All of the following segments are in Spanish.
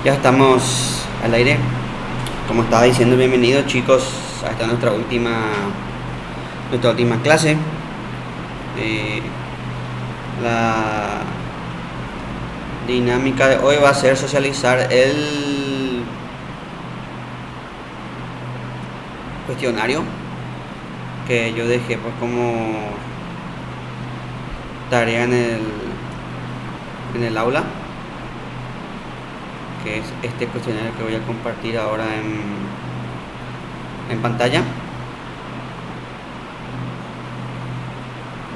Ya estamos al aire. Como estaba diciendo, bienvenidos chicos a esta nuestra última clase. Eh, la dinámica de hoy va a ser socializar el cuestionario que yo dejé pues como tarea en el aula, que es este cuestionario que voy a compartir ahora en pantalla.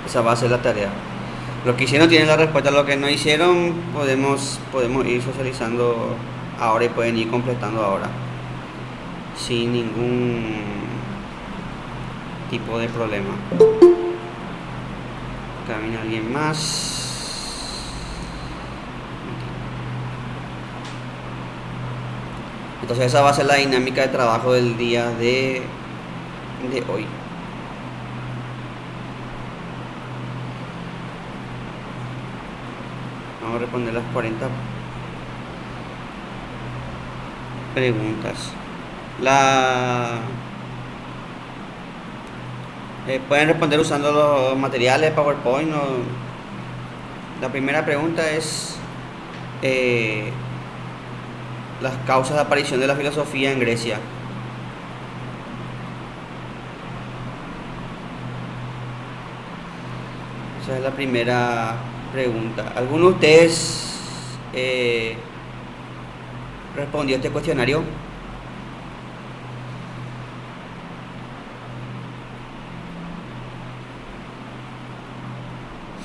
Esa va a ser la tarea. Los que hicieron tienen la respuesta, los que no hicieron podemos ir socializando ahora y pueden ir completando ahora sin ningún tipo de problema. Camina alguien más. Entonces esa va a ser la dinámica de trabajo del día de hoy. Vamos a responder las 40 preguntas. Pueden responder usando los materiales de PowerPoint. La primera pregunta es las causas de aparición de la filosofía en Grecia. Esa es la primera pregunta. ¿Alguno de ustedes respondió este cuestionario?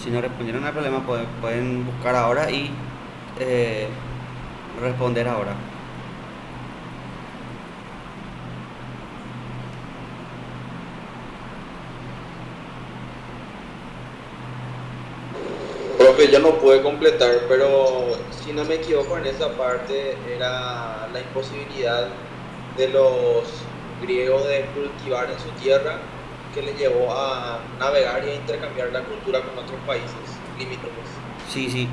Si no respondieron, no hay problema, pueden buscar ahora y responder ahora. Profe, yo no pude completar, pero si no me equivoco en esa parte era la imposibilidad de los griegos de cultivar en su tierra que les llevó a navegar y a intercambiar la cultura con otros países limítrofes. Sí.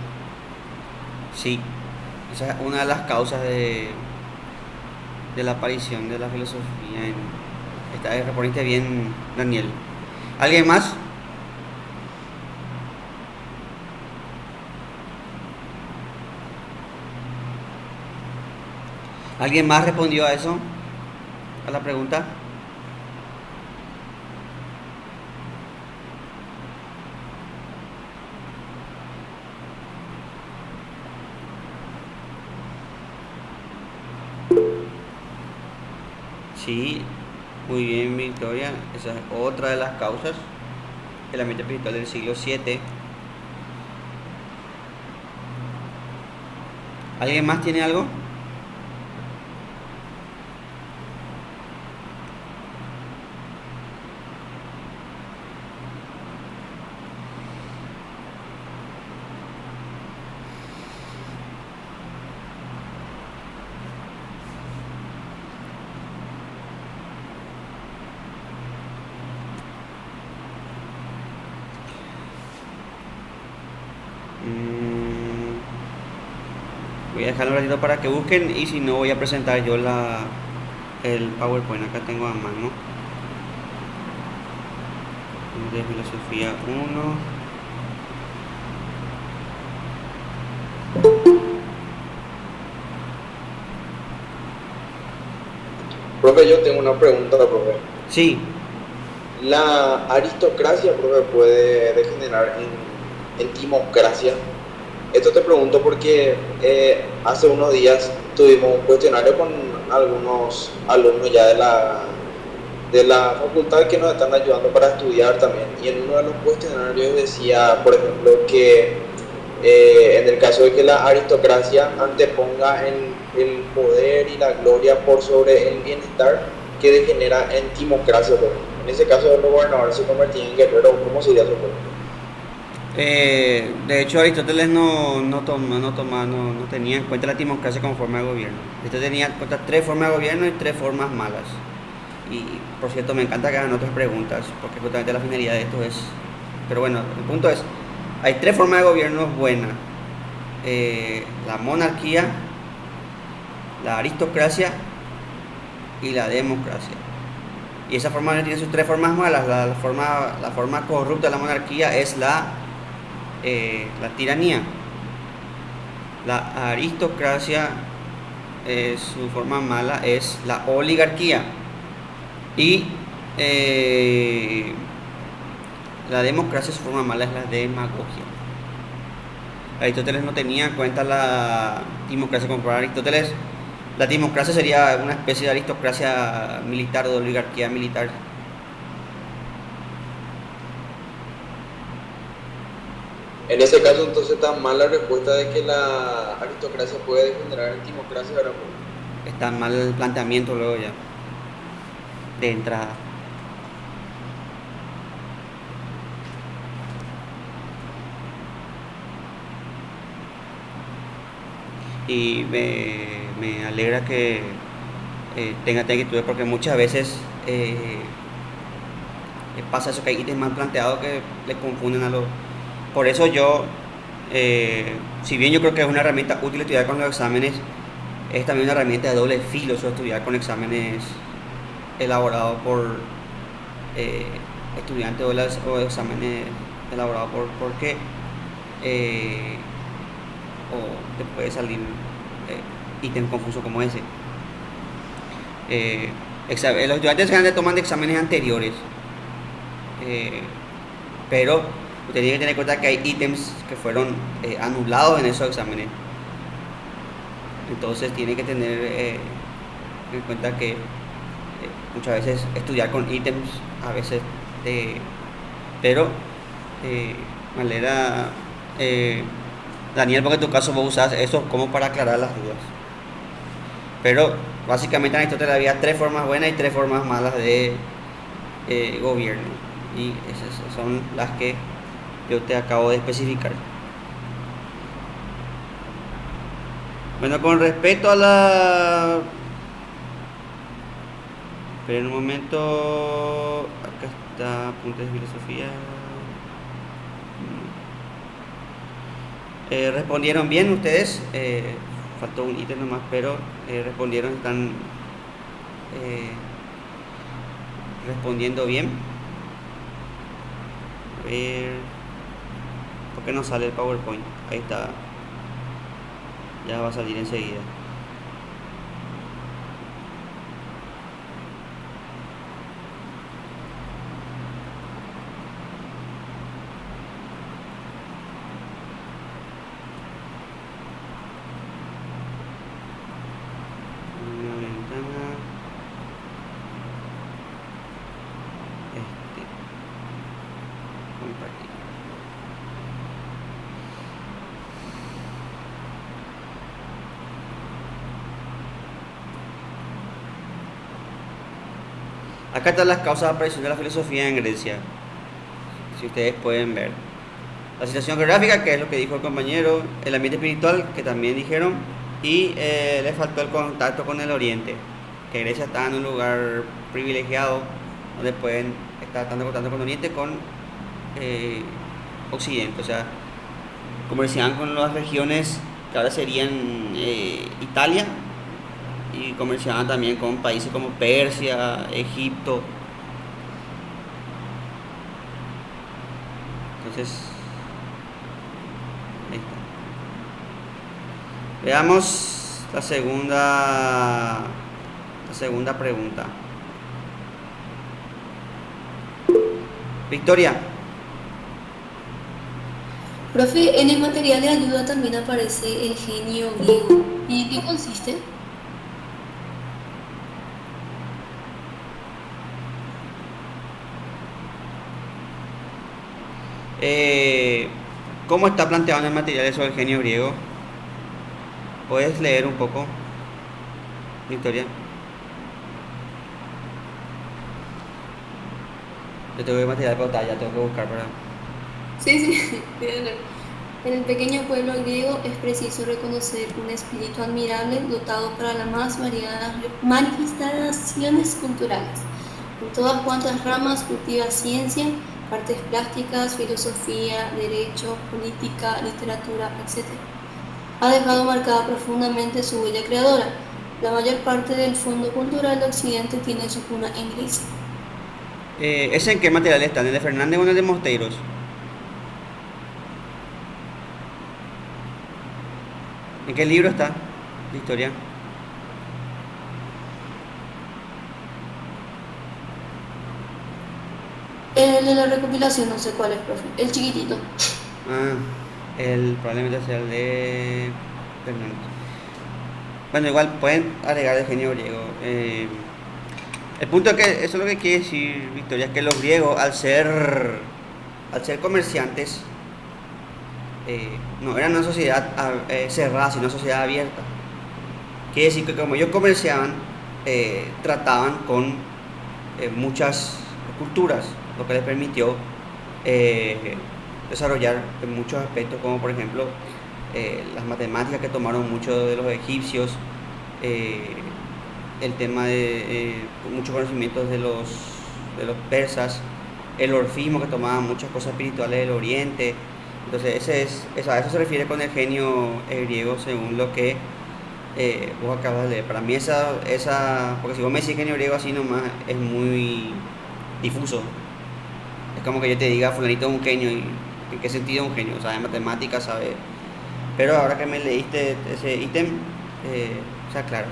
Esa es una de las causas de la aparición de la filosofía esta vez respondiste bien, Daniel. ¿Alguien más? ¿Alguien más respondió a eso? ¿A la pregunta? Sí, muy bien, Victoria. Esa es otra de las causas. El ambiente espiritual del siglo VII. ¿Alguien más tiene algo? Voy a dejarlo un ratito para que busquen y si no voy a presentar yo el PowerPoint. Acá tengo a mano. De filosofía 1. Profe, yo tengo una pregunta, profe. Sí, ¿La aristocracia, profe, puede degenerar en timocracia? Esto te pregunto porque hace unos días tuvimos un cuestionario con algunos alumnos ya de la facultad que nos están ayudando para estudiar también. Y en uno de los cuestionarios decía, por ejemplo, que en el caso de que la aristocracia anteponga el poder y la gloria por sobre el bienestar, que degenera en timocracia. En ese caso, el gobernador se convertía en guerrero. ¿Cómo sería su pueblo? de hecho Aristóteles no tenía en cuenta la timocracia como forma de gobierno. Aristóteles tenía en cuenta 3 formas de gobierno y 3 formas malas. Y por cierto, me encanta que hagan otras preguntas, porque justamente la finalidad de esto es... Pero bueno, el punto es, hay 3 formas de gobierno buenas. La monarquía, la aristocracia y la democracia. Y esa forma tiene sus tres formas malas. La forma corrupta de la monarquía es la tiranía. La aristocracia, su forma mala es la oligarquía. Y la democracia, su forma mala es la demagogia. Aristóteles no tenía en cuenta la democracia como para Aristóteles. La democracia sería una especie de aristocracia militar o de oligarquía militar. En ese caso, entonces, está mal la respuesta de que la aristocracia puede generar democracia, ¿verdad? Está mal el planteamiento luego ya, de entrada. Y me alegra que tenga actitud, porque muchas veces pasa eso, que hay ítems mal planteados que le confunden a los... Por eso yo, si bien yo creo que es una herramienta útil estudiar con los exámenes, es también una herramienta de doble filo eso, estudiar con exámenes elaborados por eh, estudiantes o exámenes elaborados porque o te puede salir ítem confuso como ese. Los estudiantes generalmente toman de exámenes anteriores, pero usted tiene que tener en cuenta que hay ítems que fueron anulados en esos exámenes. Entonces tiene que tener en cuenta que muchas veces estudiar con ítems, a veces, pero me alegra, Daniel, porque en tu caso vos usas eso como para aclarar las dudas. Pero básicamente en Aristóteles había tres formas buenas y tres formas malas de gobierno. Y esas son las que yo te acabo de especificar. Bueno, con respecto a la... Esperen un momento. Acá está, apuntes de filosofía. Respondieron bien ustedes. Faltó un ítem nomás, pero respondieron, están respondiendo bien. A ver, ¿por qué no sale el PowerPoint? Ahí está, ya va a salir enseguida. Una ventana, compartir. Acá están las causas de aparición de la filosofía en Grecia, si ustedes pueden ver. La situación geográfica, que es lo que dijo el compañero, el ambiente espiritual, que también dijeron, y le faltó el contacto con el Oriente, que Grecia está en un lugar privilegiado, donde pueden estar dando contacto con el Oriente, con Occidente, o sea, comerciaban con las regiones que ahora serían Italia, y comerciaban también con países como Persia, Egipto. Entonces, ahí está. Veamos la segunda pregunta. Victoria. Profe, en el material de ayuda también aparece el genio griego. ¿Y en qué consiste? ¿Cómo está planteado en el material sobre el genio griego? ¿Puedes leer un poco, Victoria? Yo tengo que material para ya tengo que buscar para... Sí, sí, voy a leer. En el pequeño pueblo griego es preciso reconocer un espíritu admirable dotado para las más variadas manifestaciones culturales. En todas cuantas ramas cultiva ciencia, artes plásticas, filosofía, derecho, política, literatura, etc. Ha dejado marcada profundamente su huella creadora. La mayor parte del Fondo Cultural de Occidente tiene su cuna en Grecia. ¿Ese en qué material está? ¿En el de Fernández o en el de Mosteiros? ¿En qué libro está de historia? El de la recopilación, no sé cuál es, profe. El chiquitito. Ah, probablemente sea el de Fernández. Bueno, igual pueden agregar el genio griego. El punto es que eso es lo que quiere decir Victoria, es que los griegos al ser comerciantes, no eran una sociedad cerrada, sino una sociedad abierta. Quiere decir que como ellos comerciaban, trataban con muchas culturas, lo que les permitió desarrollar en muchos aspectos, como por ejemplo las matemáticas que tomaron muchos de los egipcios, eh, el tema de muchos conocimientos de los persas, el orfismo que tomaban muchas cosas espirituales del oriente. Entonces a eso se refiere con el genio griego según lo que vos acabas de leer. Para mí porque si vos me decís genio griego así nomás es muy difuso. Es como que yo te diga fulanito es un genio y en qué sentido es un genio, sabe matemáticas, sabe. Pero ahora que me leíste ese ítem, o sea, claro.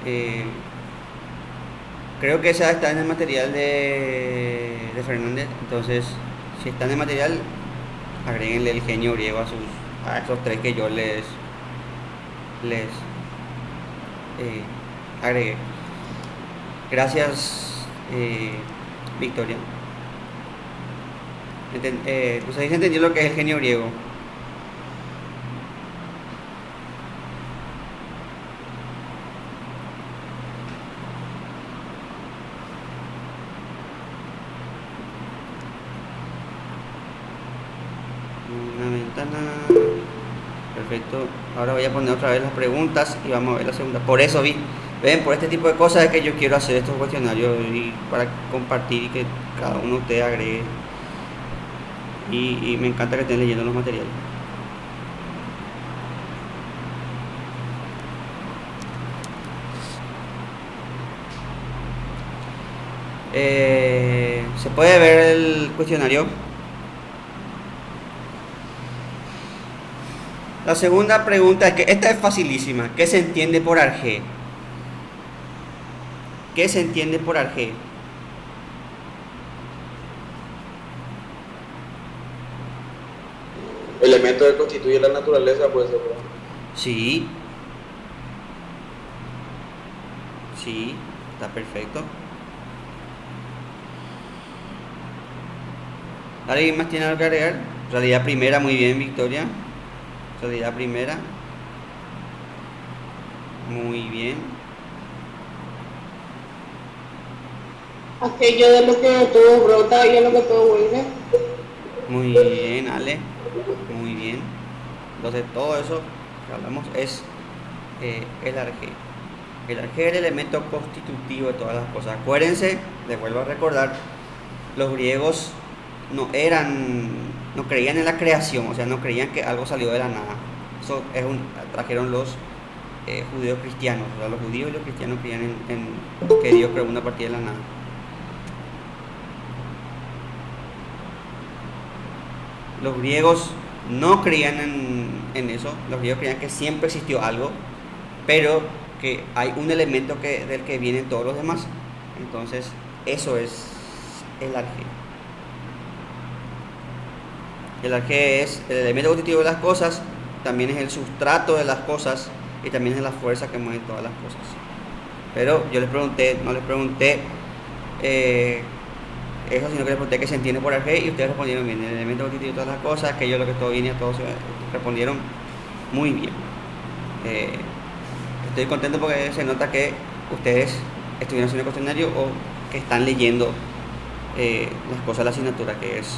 Eh, Creo que esa está en el material de Fernández, entonces si está en el material, agréguenle el genio griego a esos tres que yo les agregué. Gracias, Victoria. No sé si se entendió lo que es el genio griego. Una ventana. Perfecto. Ahora voy a poner otra vez las preguntas y vamos a ver la segunda. Por eso ven, por este tipo de cosas es que yo quiero hacer estos cuestionarios y para compartir y que cada uno de ustedes agregue. Y me encanta que estén leyendo los materiales. ¿Se puede ver el cuestionario? La segunda pregunta es que esta es facilísima. ¿Qué se entiende por arjé? ¿Qué se entiende por arjé? Elemento que constituye la naturaleza, puede ser, ¿verdad? Sí. Sí, está perfecto. ¿Alguien más tiene algo que agregar? Realidad primera, muy bien, Victoria. Realidad primera. Muy bien. Aquello de lo que todo brota y a lo que todo vuelve. Muy bien, Ale. Muy bien. Entonces todo eso que hablamos es el arjé. El arjé es el elemento constitutivo de todas las cosas. Acuérdense, les vuelvo a recordar, los griegos no creían en la creación, o sea, no creían que algo salió de la nada. Eso trajeron los judíos cristianos, o sea, los judíos y los cristianos creían en que Dios creó una partida de la nada. Los griegos no creían en eso, los griegos creían que siempre existió algo, pero que hay un elemento del que vienen todos los demás. Entonces, eso es el arjé. El arjé es el elemento constitutivo de las cosas, también es el sustrato de las cosas y también es la fuerza que mueve todas las cosas. Pero yo no les pregunté eso, sino que les pregunté qué se entiende por arjé y ustedes respondieron bien. El elemento constitutivo de todas las cosas, que yo lo que todo viene a todos respondieron muy bien. Estoy contento porque se nota que ustedes estuvieron haciendo el cuestionario o que están leyendo las cosas de la asignatura, que es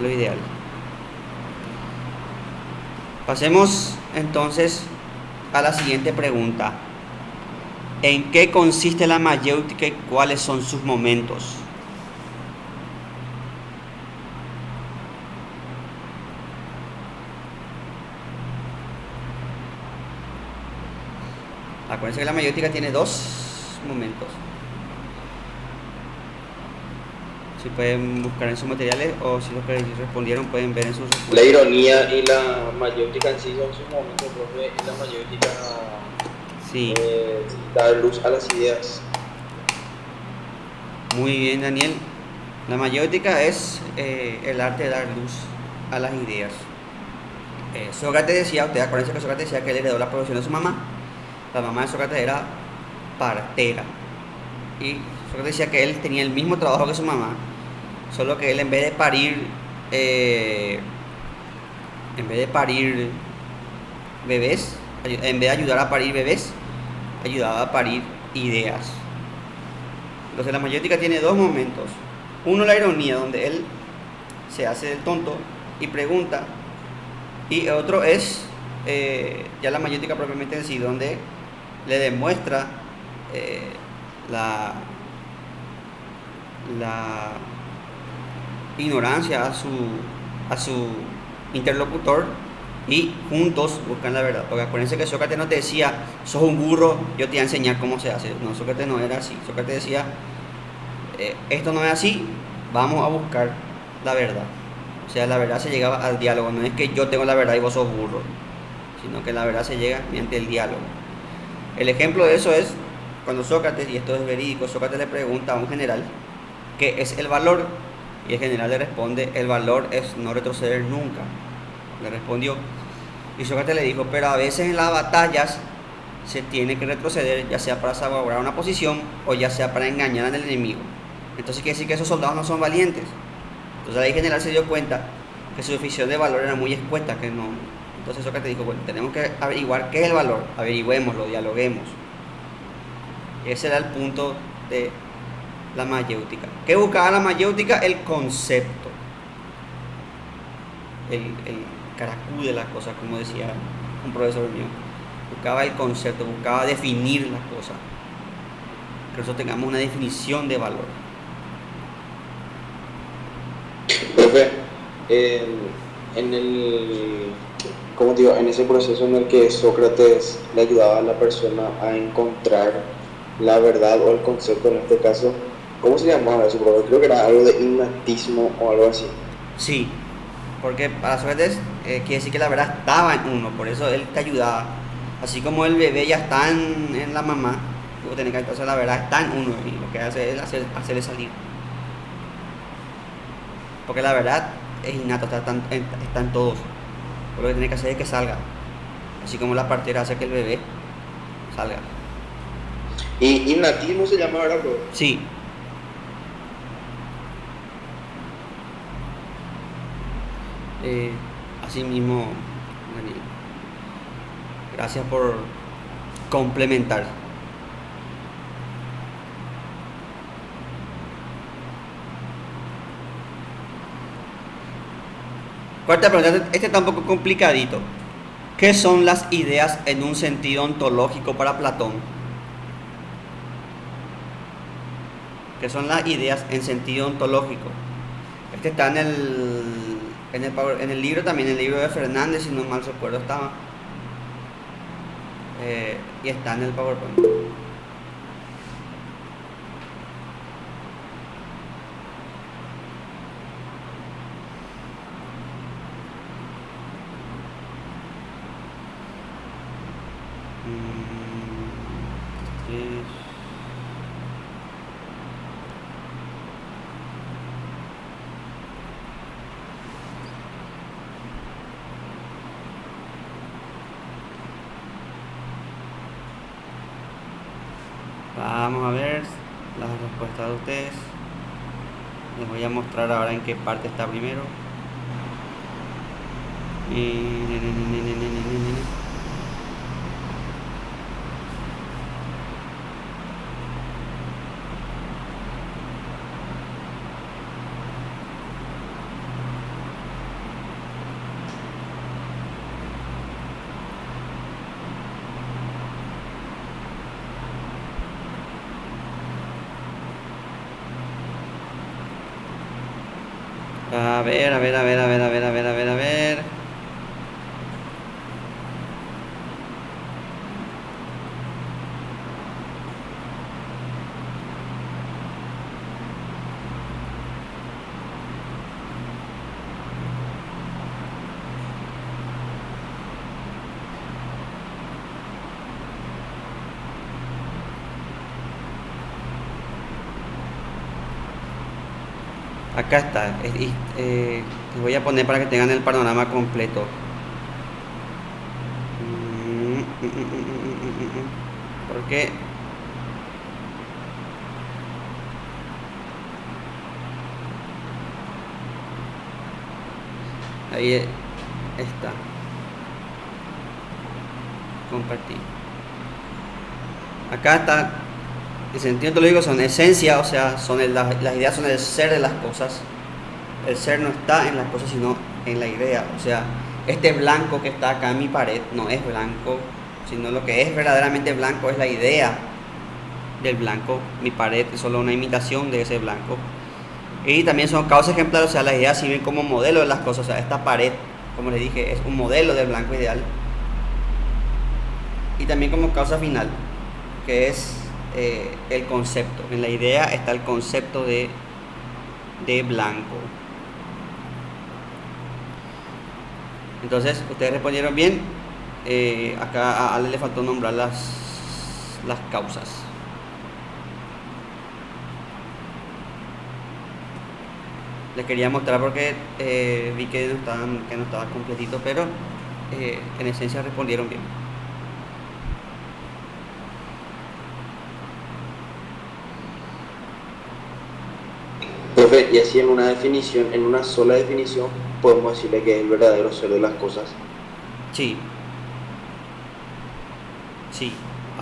lo ideal. Pasemos entonces a la siguiente pregunta. ¿En qué consiste la mayéutica y cuáles son sus momentos? Acuérdense que la mayéutica tiene dos momentos. Si pueden buscar en sus materiales o si los que respondieron pueden ver en sus La respuestas. ironía y la mayéutica en sí son sus momentos, profe, y la mayéutica Sí, dar luz a las ideas. muy bien, Daniel. La mayéutica es el arte de dar luz a las ideas. Sócrates decía, ustedes acuérdense que Sócrates decía que él heredó la profesión de su mamá. La mamá de Sócrates era partera. Y Sócrates decía que él tenía el mismo trabajo que su mamá, solo que él en vez de parir bebés, en vez de ayudar a parir bebés, ayudaba a parir ideas. Entonces la mayéutica tiene dos momentos. Uno, la ironía, donde él se hace el tonto y pregunta. Y otro es ya la mayéutica propiamente en sí, donde le demuestra la ignorancia a su interlocutor y juntos buscan la verdad. Porque acuérdense que Sócrates no te decía, sos un burro, yo te voy a enseñar cómo se hace. No, Sócrates no era así. Sócrates decía, esto no es así, vamos a buscar la verdad. O sea, la verdad se llegaba al diálogo. No es que yo tengo la verdad y vos sos burro, sino que la verdad se llega mediante el diálogo. El ejemplo de eso es cuando Sócrates, y esto es verídico, Sócrates le pregunta a un general qué es el valor, y el general le responde, el valor es no retroceder nunca. Le respondió, y Sócrates le dijo, pero a veces en las batallas se tiene que retroceder, ya sea para salvaguardar una posición o ya sea para engañar al enemigo. Entonces quiere decir que esos soldados no son valientes. Entonces ahí el general se dio cuenta que su definición de valor era muy escueta, que no. Entonces Sócrates dijo, bueno, tenemos que averiguar qué es el valor, averigüémoslo, dialoguemos. Ese era el punto de la mayéutica. ¿Qué buscaba la mayéutica? El concepto, el caracú de las cosas, como decía un profesor mío. Buscaba el concepto, buscaba definir las cosas, que nosotros tengamos una definición de valor. Profe, en el, ¿cómo te digo? En ese proceso en el que Sócrates le ayudaba a la persona a encontrar la verdad o el concepto en este caso, ¿cómo se llamaba eso, profe? Creo que era algo de innatismo o algo así. Sí, porque para Sócrates quiere decir que la verdad estaba en uno, por eso él te ayudaba. Así como el bebé ya está en la mamá, luego tenés que entonces la verdad está en uno y lo que hace es hacerle salir. Porque la verdad es innata, está en todos. Lo que tiene que hacer es que salga. Así como la partera hace que el bebé salga. Y innatismo se llama, ¿verdad, profe? Sí. Así mismo, Daniel. Gracias por complementar. Cuarta pregunta, este está un poco complicadito. ¿Qué son las ideas en un sentido ontológico para Platón? ¿Qué son las ideas en sentido ontológico? Este está en el libro también, en el libro de Fernández, si no mal recuerdo estaba. Y está en el PowerPoint. Vamos a ver las respuestas de ustedes. Les voy a mostrar ahora en qué parte está primero. A ver. Acá está. Les voy a poner para que tengan el panorama completo. Porque ahí está. Compartir. Acá está. El sentido ontológico son esencia, o sea, las ideas son el ser de las cosas. El ser no está en las cosas, sino en la idea. O sea, este blanco que está acá en mi pared no es blanco, sino lo que es verdaderamente blanco es la idea del blanco. Mi pared es solo una imitación de ese blanco. Y también son causas ejemplares, o sea, las ideas sirven como modelo de las cosas. O sea, esta pared, como les dije, es un modelo del blanco ideal. Y también como causa final, que es el concepto. En la idea está el concepto de blanco. Entonces, ustedes respondieron bien. Acá a Ale le faltó nombrar las causas. Les quería mostrar porque vi que no estaba completito, pero en esencia respondieron bien. Profe, y así en una definición, en una sola definición, podemos decirle que es el verdadero ser de las cosas. Sí,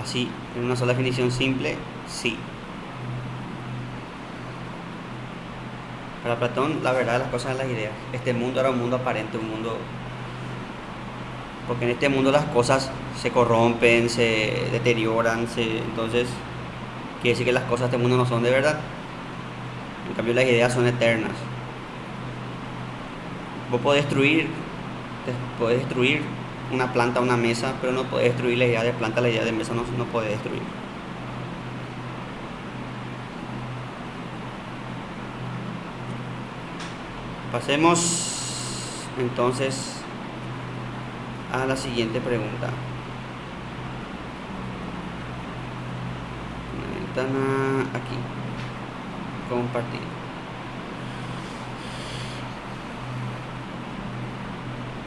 así, en una sola definición simple, sí. Para Platón, la verdad de las cosas es las ideas. Este mundo era un mundo aparente, un mundo... Porque en este mundo las cosas se corrompen, se deterioran, entonces quiere decir que las cosas de este mundo no son de verdad. En cambio las ideas son eternas. Vos podés destruir una planta, una mesa, pero no podés destruir la idea de planta, la idea de mesa no podés destruir. Pasemos entonces a la siguiente pregunta. Una ventana aquí. Compartir.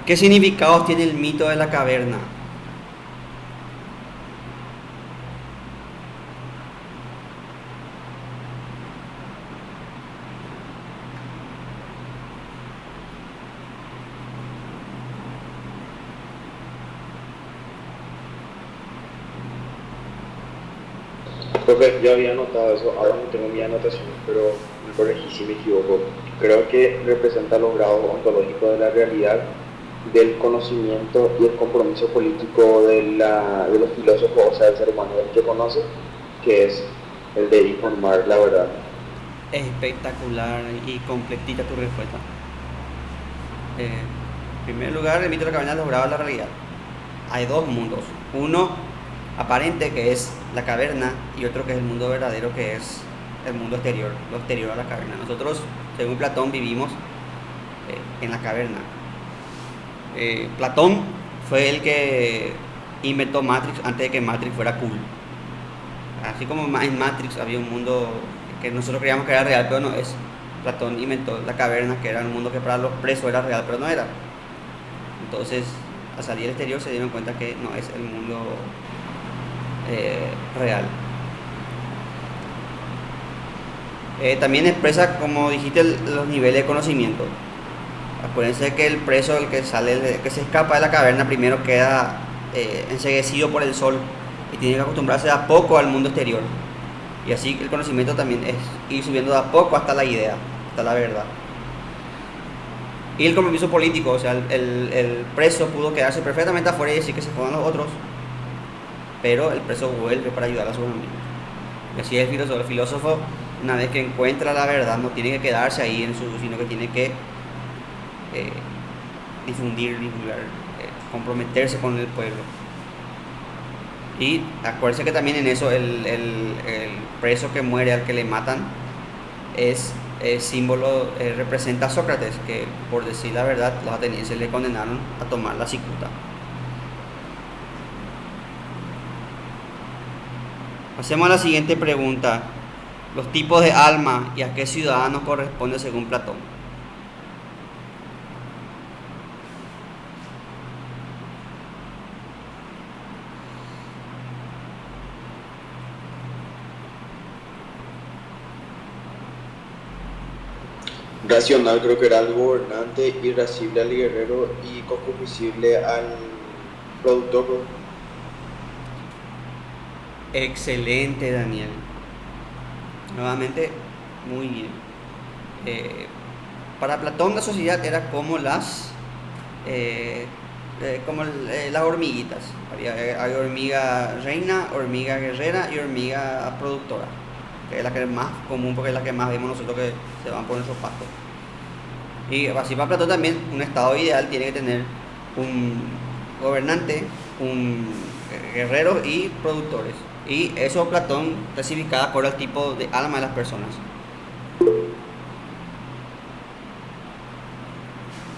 ¿Qué significados tiene el mito de la caverna? Profe, yo había anotado eso, ahora no tengo mi anotación, pero me corregí si me equivoco. Creo que representa los grados ontológicos de la realidad, del conocimiento y el compromiso político de los filósofos, o sea, del ser humano, del que conoce, que es el de informar la verdad. Espectacular y completita tu respuesta. En primer lugar, el mito de la caverna lograba la realidad. Hay dos mundos. Uno aparente, que es la caverna, y otro que es el mundo verdadero, que es el mundo exterior, lo exterior a la caverna. Nosotros, según Platón, vivimos en la caverna. Platón fue el que inventó Matrix antes de que Matrix fuera cool. Así como en Matrix había un mundo que nosotros creíamos que era real, pero no es. Platón inventó la caverna, que era un mundo que para los presos era real, pero no era. Entonces, al salir al exterior se dieron cuenta que no es el mundo real. También expresa, como dijiste, los niveles de conocimiento. Acuérdense que el preso, el que se escapa de la caverna, primero queda enceguecido por el sol y tiene que acostumbrarse de a poco al mundo exterior. Y así el conocimiento también es ir subiendo de a poco hasta la idea, hasta la verdad. Y el compromiso político, o sea, el preso pudo quedarse perfectamente afuera y decir que se jodan los otros, pero el preso vuelve para ayudar a sus amigos. Y así es el filósofo, una vez que encuentra la verdad, no tiene que quedarse ahí sino que tiene que divulgar, comprometerse con el pueblo. Y acuérdense que también en eso el preso que muere, al que le matan, es símbolo, representa a Sócrates, que por decir la verdad los atenienses le condenaron a tomar la cicuta. Hacemos la siguiente pregunta. los tipos de alma y a qué ciudadano corresponde según Platón. Racional creo que era el gobernante, irascible al guerrero y concupiscible al productor. Excelente, Daniel. Nuevamente, muy bien. Para Platón la sociedad era como las las hormiguitas. Hay hormiga reina, hormiga guerrera y hormiga productora, que es la que es más común porque es la que más vemos nosotros que se van por nuestros pastos. Y así para Platón también un estado ideal tiene que tener un gobernante, un guerrero y productores. Y eso Platón clasificaba por el tipo de alma de las personas.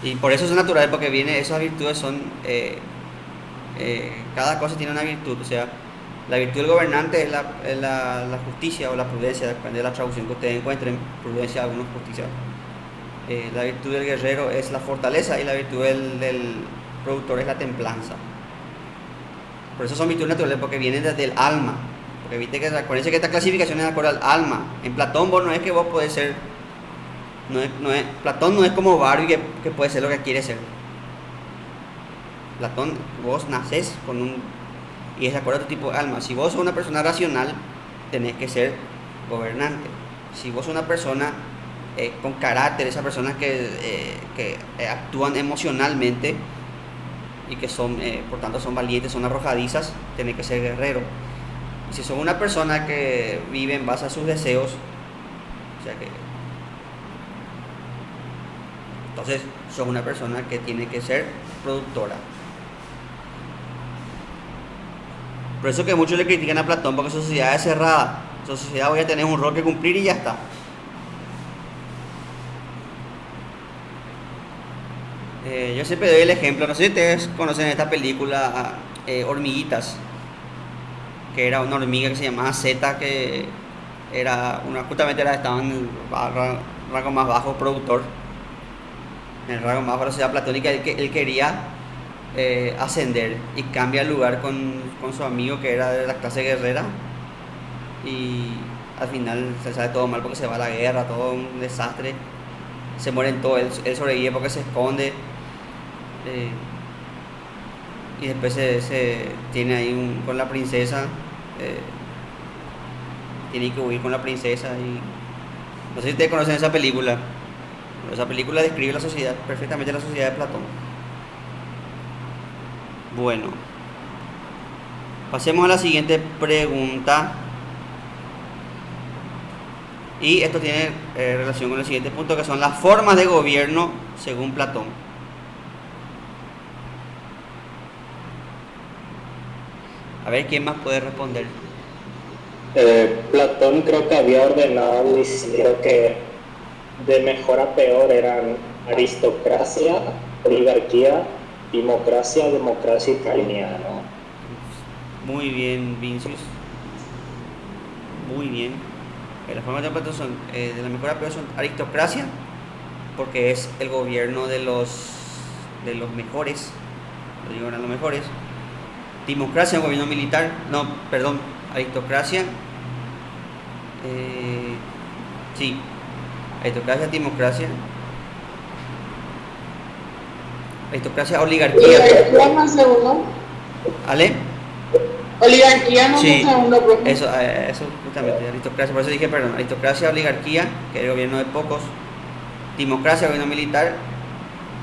Y por eso es natural, porque esas virtudes son, cada cosa tiene una virtud. O sea, la virtud del gobernante es la justicia o la prudencia, depende de la traducción que ustedes encuentren, prudencia, algunos justicia. La virtud del guerrero es la fortaleza y la virtud del productor es la templanza. Por eso son virtudes naturales, porque vienen desde el alma. Porque viste que acuérdense que esta clasificación es de acuerdo al alma. En Platón no es que vos podés ser, Platón no es como Barbie que puede ser lo que quiere ser. Platón, vos nacés con y es de acuerdo a tu tipo de alma. Si vos sos una persona racional, tenés que ser gobernante. Si vos sos una persona con carácter, esas personas que actúan emocionalmente y que son, por tanto son valientes, son arrojadizas, tenés que ser guerrero. Y si sos una persona que vive en base a sus deseos, o sea que entonces sos una persona que tiene que ser productora. Por eso que muchos le critican a Platón, porque su sociedad es cerrada. Su sociedad voy a tener un rol que cumplir y ya está. Yo siempre doy el ejemplo, no sé si ustedes conocen esta película Hormiguitas, que era una hormiga que se llamaba Zeta, que justamente estaba en el rango más bajo, productor, en el rango más bajo de la sociedad platónica. Él quería ascender y cambia el lugar con su amigo que era de la clase guerrera, y al final se sale todo mal porque se va a la guerra, todo un desastre, se mueren todos, él sobrevive porque se esconde, y después se tiene ahí con la princesa, tiene que huir con la princesa. Y no sé si ustedes conocen esa película, pero esa película describe la sociedad perfectamente, la sociedad de Platón. Bueno, pasemos a la siguiente pregunta. Y esto tiene relación con el siguiente punto, que son las formas de gobierno según Platón. A ver quién más puede responder. Platón creo que había ordenado diciendo que de mejor a peor eran aristocracia, oligarquía, democracia, democracia y tiranía, ¿no? Muy bien, Vincius. Muy bien. Las formas de Platón son de la mejor a peor son aristocracia, porque es el gobierno de los mejores, lo digo, eran los mejores. Democracia, un gobierno militar, aristocracia, sí, aristocracia, democracia, aristocracia, oligarquía. Oligarquía no es segundo. ¿Ale? Oligarquía no Sí, es segundo, profe. eso justamente, aristocracia, por eso dije, perdón, aristocracia, oligarquía, que es el gobierno de pocos, democracia, gobierno militar,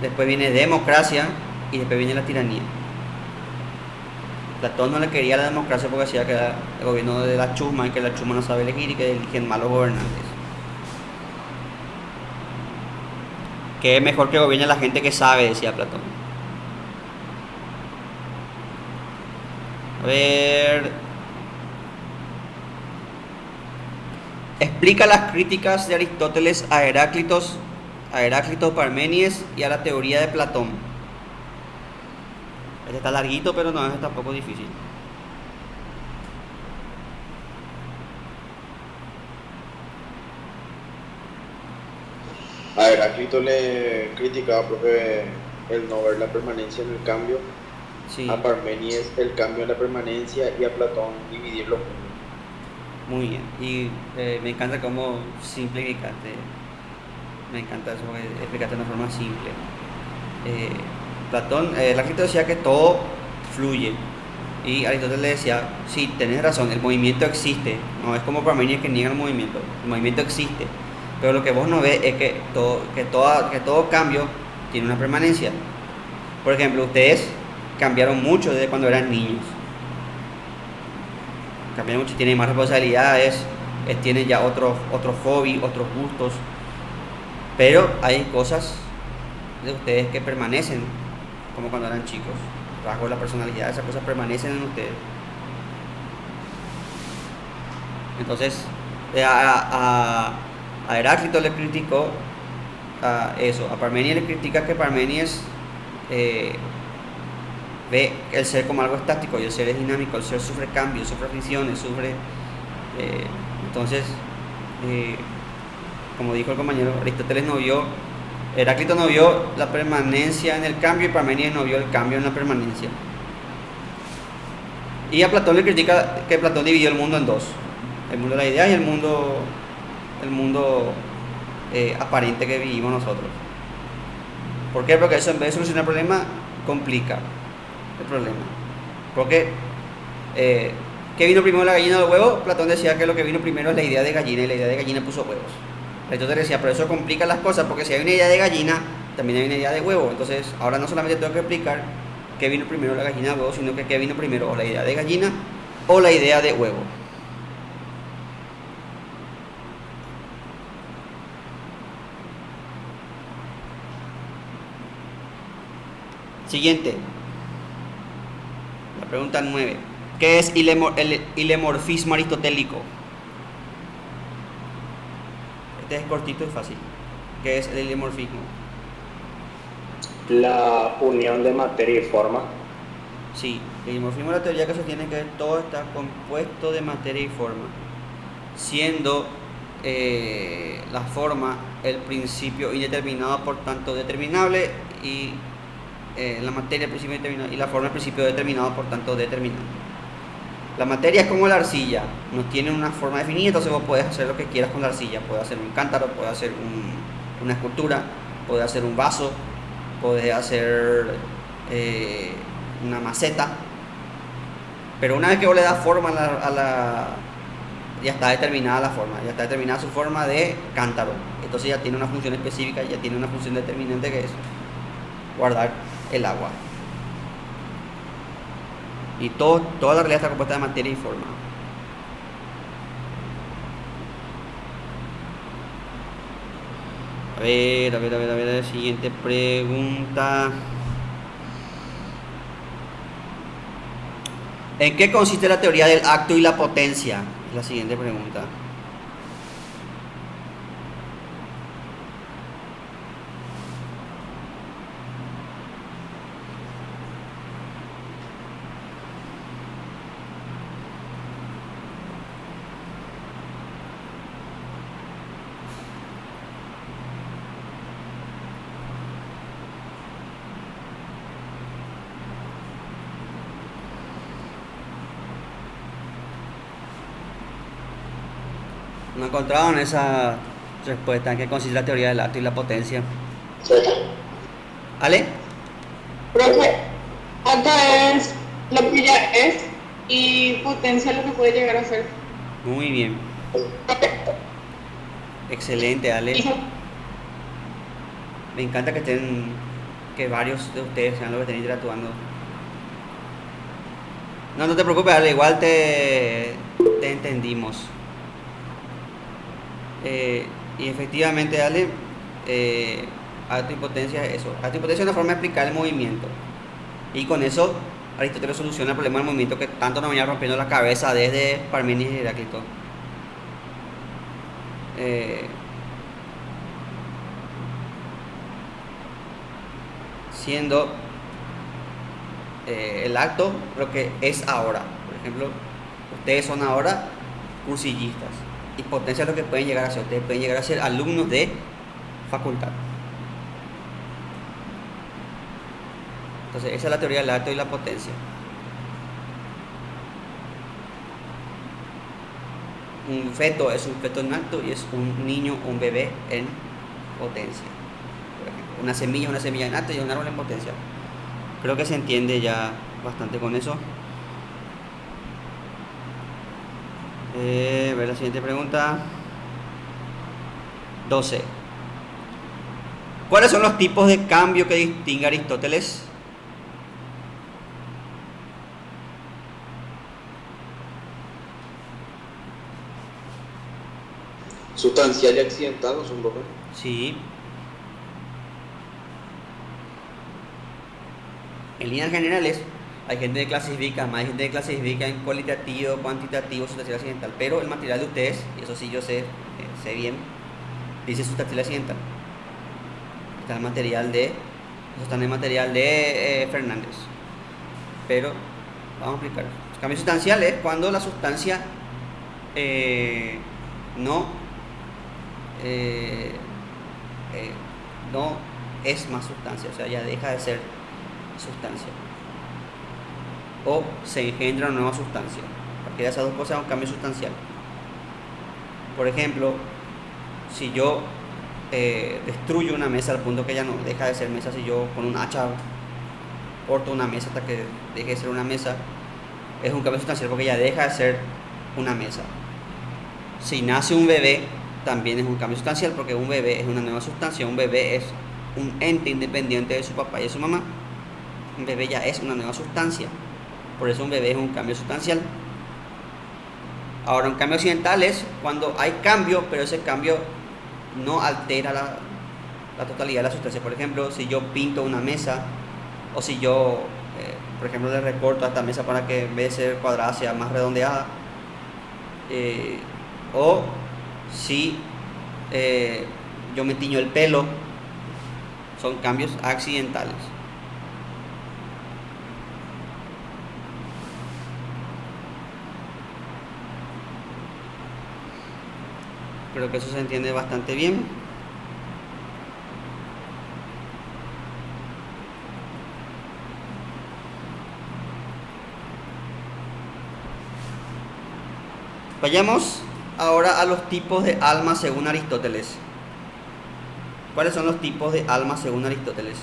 después viene democracia y después viene la tiranía. Platón no le quería la democracia porque decía que era el gobierno de la chusma y que la chusma no sabe elegir y que eligen malos gobernantes. Que es mejor que gobierne la gente que sabe, decía Platón. A ver. Explica las críticas de Aristóteles a Heráclito, Parménides y a la teoría de Platón. Este está larguito, pero no es tampoco difícil. A Heráclito le criticaba, profe, el no ver la permanencia en el cambio, Sí, a Parménides el cambio en la permanencia y a Platón dividir los mundos. muy bien. Y me encanta cómo simplificaste. Me encanta eso, que explicaste de una forma simple. Heráclito decía que todo fluye. Y Aristóteles le decía, sí, tenés razón, el movimiento existe. No es como Parménides que niega el movimiento existe. Pero lo que vos no ves es que todo cambio tiene una permanencia. Por ejemplo, ustedes cambiaron mucho desde cuando eran niños. Cambiaron mucho, tienen más responsabilidades, tienen ya otros hobbies, otros gustos. Pero hay cosas de ustedes que permanecen, como cuando eran chicos. Rasgos de la personalidad, esas cosas permanecen en ustedes. Entonces, a Heráclito le criticó eso. A Parménides le critica que Parménides ve el ser como algo estático y el ser es dinámico, el ser sufre cambios, sufre fricciones, entonces, como dijo el compañero, Heráclito no vio la permanencia en el cambio y Parménides no vio el cambio en la permanencia. Y a Platón le critica que Platón dividió el mundo en dos: el mundo de la idea y el mundo aparente que vivimos nosotros. ¿Por qué? Porque eso, en vez de solucionar el problema, complica el problema. Porque ¿qué vino primero, la gallina o el huevo? Platón decía que lo que vino primero es la idea de gallina, y la idea de gallina puso huevos. Entonces decía, pero eso complica las cosas, porque si hay una idea de gallina, también hay una idea de huevo. Entonces ahora no solamente tengo que explicar qué vino primero, la gallina o el huevo, sino que qué vino primero, o la idea de gallina o la idea de huevo. Siguiente. La pregunta 9. ¿Qué es el ilemorfismo aristotélico? Este es cortito y fácil. ¿Qué es el ilemorfismo? La unión de materia y forma. Sí, el ilemorfismo es la teoría que sostiene que todo está compuesto de materia y forma, siendo la forma el principio indeterminado, por tanto determinable, y la materia el principio indeterminado y la forma el principio determinado, por tanto determinable. La materia es como la arcilla, no tiene una forma definida, entonces vos podés hacer lo que quieras con la arcilla. Puedes hacer un cántaro, puedes hacer una escultura, puedes hacer un vaso, puedes hacer una maceta. Pero una vez que vos le das forma ya está determinada la forma, ya está determinada su forma de cántaro. Entonces ya tiene una función específica, ya tiene una función determinante, que es guardar el agua. Y toda la realidad está compuesta de materia y forma. A ver, siguiente pregunta. ¿En qué consiste la teoría del acto y la potencia? Es la siguiente pregunta. No encontraron esa respuesta. ¿En qué consiste la teoría del acto y la potencia? ¿Ale? Profe, acto es lo que ya es y potencia lo que puede llegar a ser. Muy bien. Excelente, Ale. Me encanta que varios de ustedes sean los que estén interactuando. No te preocupes, Ale, igual te entendimos. Y efectivamente, Ale, acto y potencia es eso. Acto y potencia es una forma de explicar el movimiento. Y con eso Aristóteles soluciona el problema del movimiento que tanto nos venía rompiendo la cabeza desde Parménides y Heráclito. Siendo el acto lo que es ahora. Por ejemplo, ustedes son ahora cursillistas, y potencia es lo que pueden llegar a ser. Ustedes pueden llegar a ser alumnos de facultad. Entonces, esa es la teoría del acto y la potencia. Un feto es un feto en acto y es un niño, un bebé en potencia. Por ejemplo, una semilla en acto y un árbol en potencia. Creo que se entiende ya bastante con eso. A ver la siguiente pregunta. 12. ¿Cuáles son los tipos de cambio que distingue Aristóteles? Sustancial y accidental, ¿no son dos? Sí. En líneas generales, hay gente que clasifica, más gente que clasifica en cualitativo, cuantitativo, sustancial accidental. Pero el material de ustedes, y eso sí yo sé bien, dice sustancial accidental. Está en el material de, eso está en el material de Fernández. Pero vamos a explicar. El cambio sustancial es cuando la sustancia no es más sustancia, o sea, ya deja de ser sustancia. O se engendra una nueva sustancia. Cualquiera de esas dos cosas es un cambio sustancial. Por ejemplo, si yo destruyo una mesa al punto que ya no deja de ser mesa, si yo con un hacha corto una mesa hasta que deje de ser una mesa, es un cambio sustancial porque ya deja de ser una mesa. Si nace un bebé, también es un cambio sustancial porque un bebé es una nueva sustancia. Un bebé es un ente independiente de su papá y de su mamá. Un bebé ya es una nueva sustancia. Por eso un bebé es un cambio sustancial. Ahora, un cambio accidental es cuando hay cambio, pero ese cambio no altera la totalidad de la sustancia. Por ejemplo, si yo pinto una mesa, o si yo, por ejemplo, le recorto a esta mesa para que en vez de ser cuadrada sea más redondeada, o si yo me tiño el pelo, son cambios accidentales. Creo que eso se entiende bastante bien. Vayamos ahora a los tipos de alma según Aristóteles. ¿Cuáles son los tipos de alma según Aristóteles?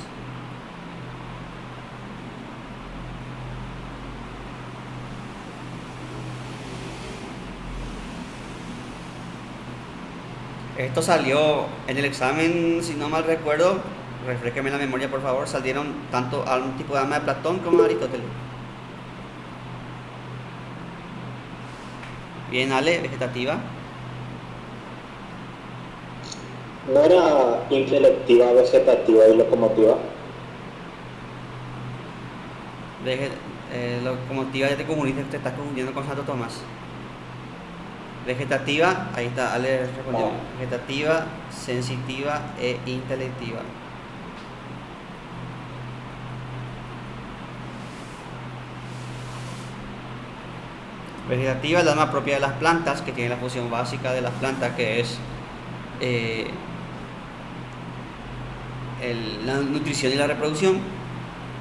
Esto salió en el examen, si no mal recuerdo, refresqueme la memoria por favor, salieron tanto un tipo de alma de Platón como de Aristóteles. Bien, Ale, vegetativa. ¿No era intelectiva, vegetativa y locomotiva? Locomotiva, ya te confundiste, te estás confundiendo con Santo Tomás. Vegetativa, ahí está, Ale respondió. Vegetativa, sensitiva e intelectiva. Vegetativa es la alma propia de las plantas, que tiene la función básica de las plantas, que es la nutrición y la reproducción.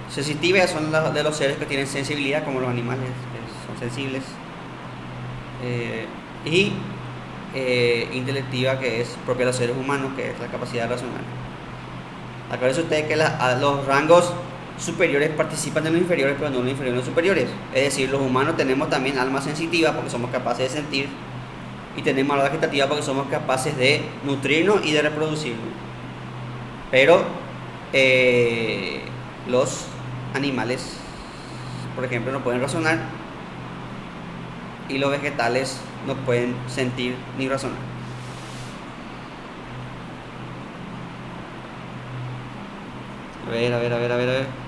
Sensitiva son de los seres que tienen sensibilidad, como los animales, que son sensibles. Y intelectiva, que es propia de los seres humanos, que es la capacidad racional. Acuérdense ustedes que los rangos superiores participan de los inferiores, pero no los inferiores en los superiores. Es decir, los humanos tenemos también alma sensitiva porque somos capaces de sentir, y tenemos alma vegetativa porque somos capaces de nutrirnos y de reproducirnos. Pero los animales, por ejemplo, no pueden razonar, y los vegetales no pueden sentir ni razonar. A ver.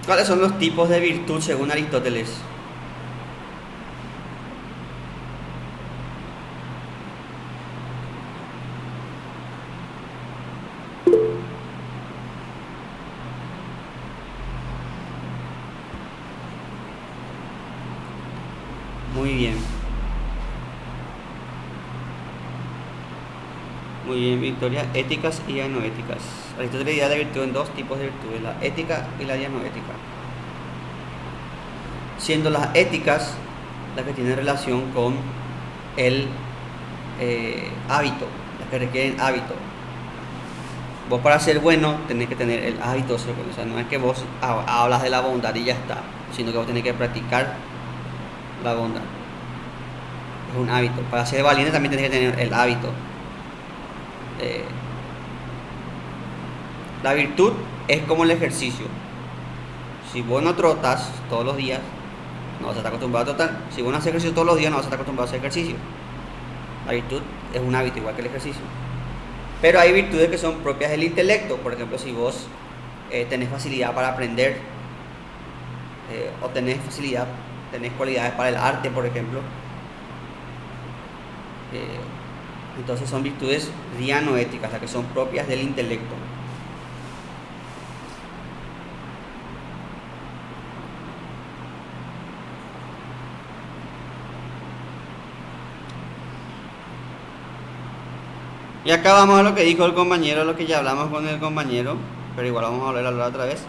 ¿Cuáles son los tipos de virtud según Aristóteles? Muy bien. Muy bien, Victoria. Éticas y anoéticas. Aristóteles divide la virtud en dos tipos de virtudes, la ética y la dianoética. Siendo las éticas las que tienen relación con el hábito, las que requieren hábito. Vos para ser bueno tenés que tener el hábito de ser bueno. O sea, no es que vos hablas de la bondad y ya está, sino que vos tenés que practicar la bondad. Es un hábito. Para ser valiente también tenés que tener el hábito. La virtud es como el ejercicio. Si vos no trotas todos los días, no vas a estar acostumbrado a trotar. Si vos no haces ejercicio todos los días, no vas a estar acostumbrado a hacer ejercicio. La virtud es un hábito igual que el ejercicio. Pero hay virtudes que son propias del intelecto. Por ejemplo, si vos tenés facilidad para aprender, o tenés cualidades para el arte, por ejemplo, entonces son virtudes dianoéticas, las que son propias del intelecto. Y acá vamos a lo que dijo el compañero, lo que ya hablamos con el compañero, pero igual vamos a hablar otra vez.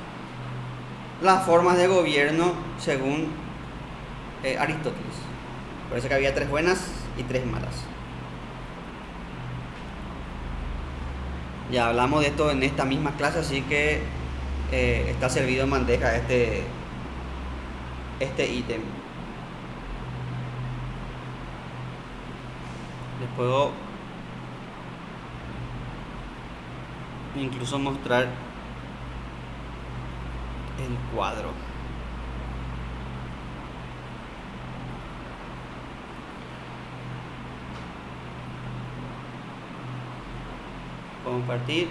Las formas de gobierno según Aristóteles. Parece que había 3 buenas y 3 malas. Ya hablamos de esto en esta misma clase, así que está servido en bandeja este ítem. Les puedo incluso mostrar el cuadro. Compartir.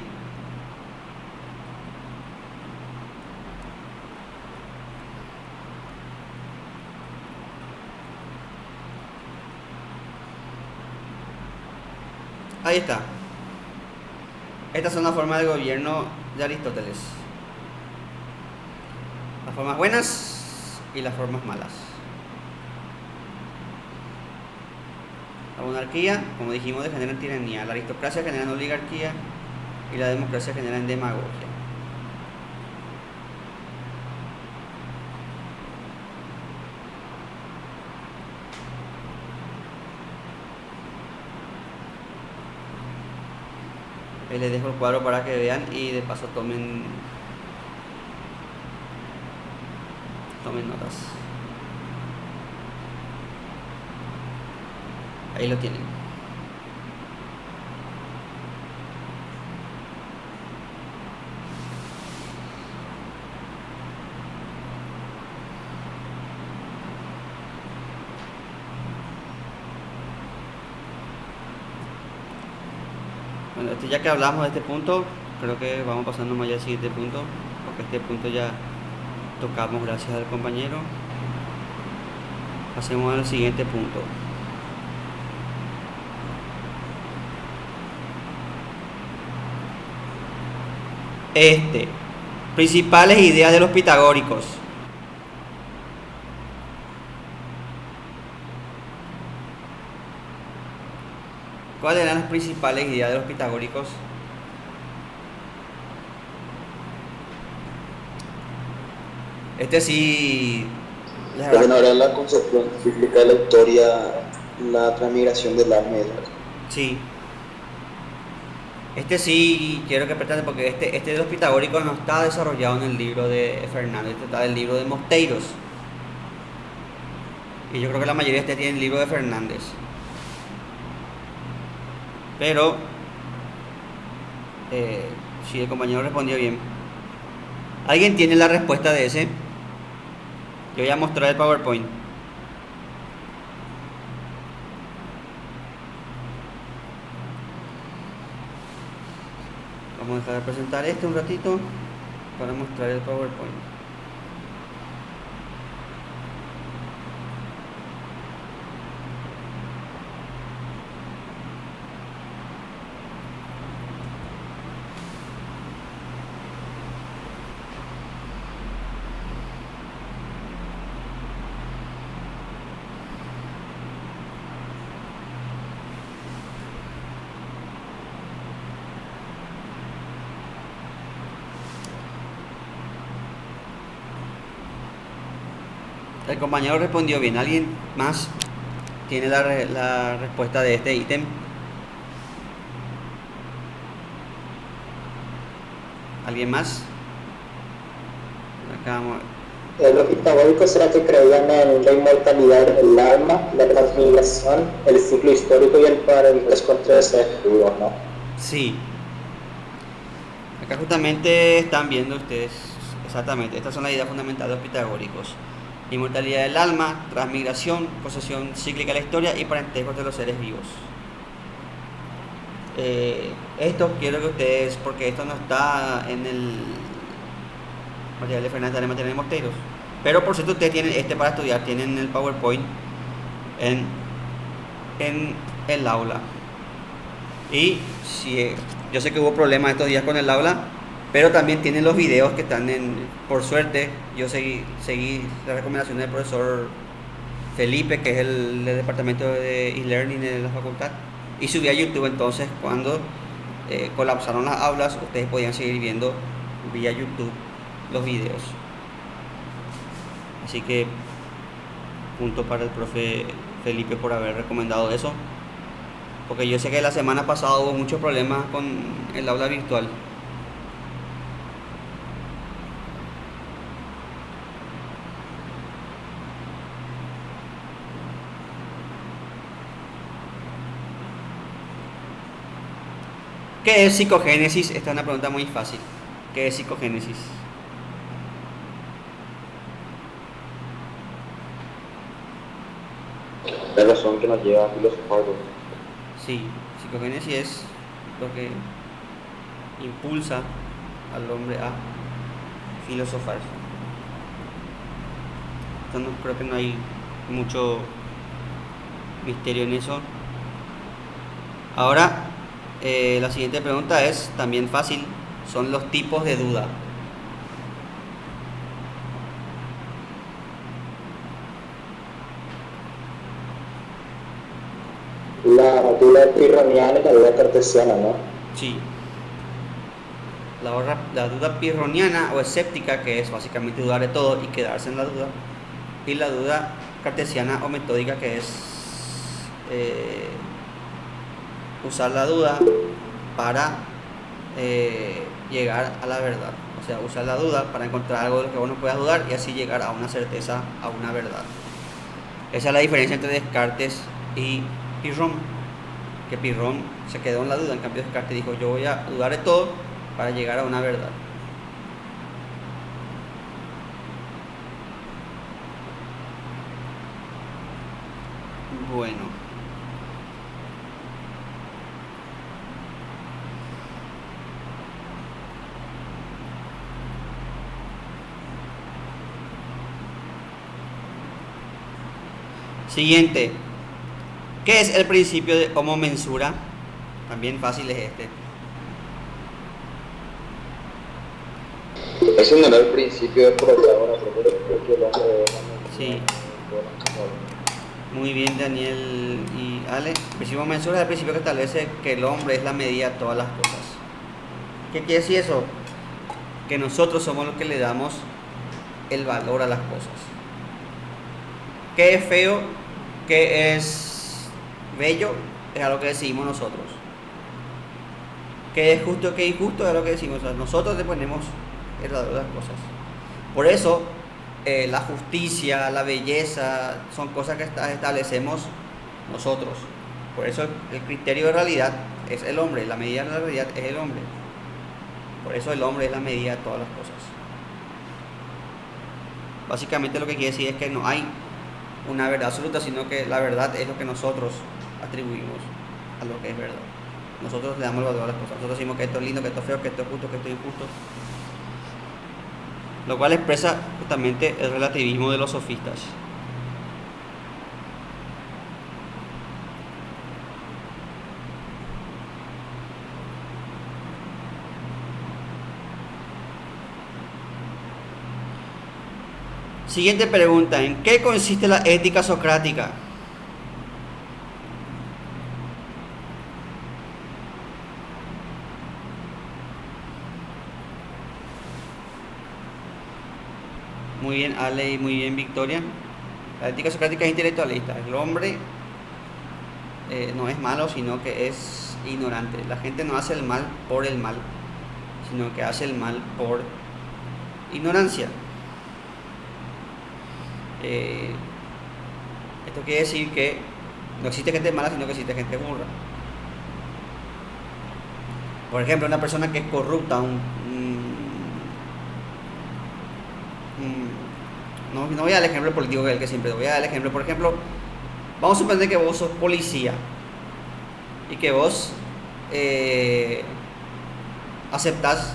Ahí está. Estas son las formas de gobierno de Aristóteles. Las formas buenas y las formas malas. La monarquía, como dijimos, genera tiranía. La aristocracia genera oligarquía y la democracia genera demagogia. Ahí les dejo el cuadro para que vean y de paso tomen notas. Ahí lo tienen. Bueno, ya que hablamos de este punto, creo que vamos pasando más allá al siguiente punto, porque este punto ya tocamos gracias al compañero. Pasemos al siguiente punto. Principales ideas de los pitagóricos. ¿Cuáles eran las principales ideas de los pitagóricos? Sí, Pero no era la concepción cíclica de la historia, la transmigración del alma y del alma. Sí. Sí, quiero que presten porque este de los pitagóricos no está desarrollado en el libro de Fernández, está en el libro de Mosteiros. Y yo creo que la mayoría tiene el libro de Fernández. Pero, si el compañero respondió bien. ¿Alguien tiene la respuesta de ese? Yo voy a mostrar el PowerPoint. Vamos a dejar de presentar un ratito para mostrar el PowerPoint. El compañero respondió bien. ¿Alguien más tiene la respuesta de este ítem? ¿Alguien más? Acá vamos. Los pitagóricos era que creían en la inmortalidad del alma, la transmigración, el ciclo histórico y el parentesco contra seres vivos, ¿no? Sí. Acá justamente están viendo ustedes, exactamente, estas son las ideas fundamentales de los pitagóricos. Inmortalidad del alma, transmigración, posesión cíclica de la historia y parentesco entre los seres vivos. Esto quiero que ustedes, porque esto no está en el material de Fernández Alemán, tienen Mosteiros. Pero por cierto, ustedes tienen este para estudiar, tienen el PowerPoint en el aula. Y si, yo sé que hubo problemas estos días con el aula, pero también tienen los videos que están por suerte, yo seguí la recomendación del profesor Felipe, que es el del departamento de e-learning de la facultad, y subí a YouTube. Entonces cuando colapsaron las aulas, ustedes podían seguir viendo vía YouTube los videos. Así que punto para el profe Felipe por haber recomendado eso, porque yo sé que la semana pasada hubo muchos problemas con el aula virtual. ¿Qué es psicogénesis? Esta es una pregunta muy fácil. ¿Qué es psicogénesis? La razón que nos lleva a filosofar. Sí, psicogénesis es lo que impulsa al hombre a filosofar. Entonces creo que no hay mucho misterio en eso. Ahora, la siguiente pregunta es también fácil. Son los tipos de duda. La duda pirroniana y la duda cartesiana, ¿no? Sí. La duda pirroniana o escéptica, que es básicamente dudar de todo y quedarse en la duda. Y la duda cartesiana o metódica, que es usar la duda para llegar a la verdad. O sea, usar la duda para encontrar algo de lo que vos no puedas dudar y así llegar a una certeza, a una verdad. Esa es la diferencia entre Descartes y Pirrón. Que Pirrón se quedó en la duda, en cambio Descartes dijo: yo voy a dudar de todo para llegar a una verdad. Bueno. Siguiente. ¿Qué es el principio de homomensura? También fácil es este. Ese no era el principio de Protágoras, porque el hombre Sí. Muy bien, Daniel y Ale. El principio de homomensura es el principio que establece que el hombre es la medida de todas las cosas. ¿Qué quiere decir eso? Que nosotros somos los que le damos el valor a las cosas. ¿Qué es feo? ¿Qué es bello? Es algo que decidimos nosotros. ¿Qué es justo? ¿Qué es injusto? Es lo que decimos. O sea, nosotros le ponemos el valor a las cosas. Por eso la justicia, la belleza son cosas que establecemos nosotros. Por eso el criterio de realidad es el hombre, la medida de la realidad es el hombre. Por eso el hombre es la medida de todas las cosas. Básicamente lo que quiere decir es que no hay una verdad absoluta, sino que la verdad es lo que nosotros atribuimos a lo que es verdad. Nosotros le damos el valor a las cosas. Nosotros decimos que esto es lindo, que esto es feo, que esto es justo, que esto es injusto. Lo cual expresa justamente el relativismo de los sofistas. Siguiente pregunta: ¿en qué consiste la ética socrática? Muy bien, Ale, y muy bien, Victoria. La ética socrática es intelectualista. El hombre no es malo, sino que es ignorante. La gente no hace el mal por el mal, sino que hace el mal por ignorancia. Esto quiere decir que no existe gente mala, sino que existe gente burra. Por ejemplo, una persona que es corrupta, no voy a dar el ejemplo político que es el que siempre doy, voy a dar el ejemplo, por ejemplo, vamos a suponer que vos sos policía y que vos aceptás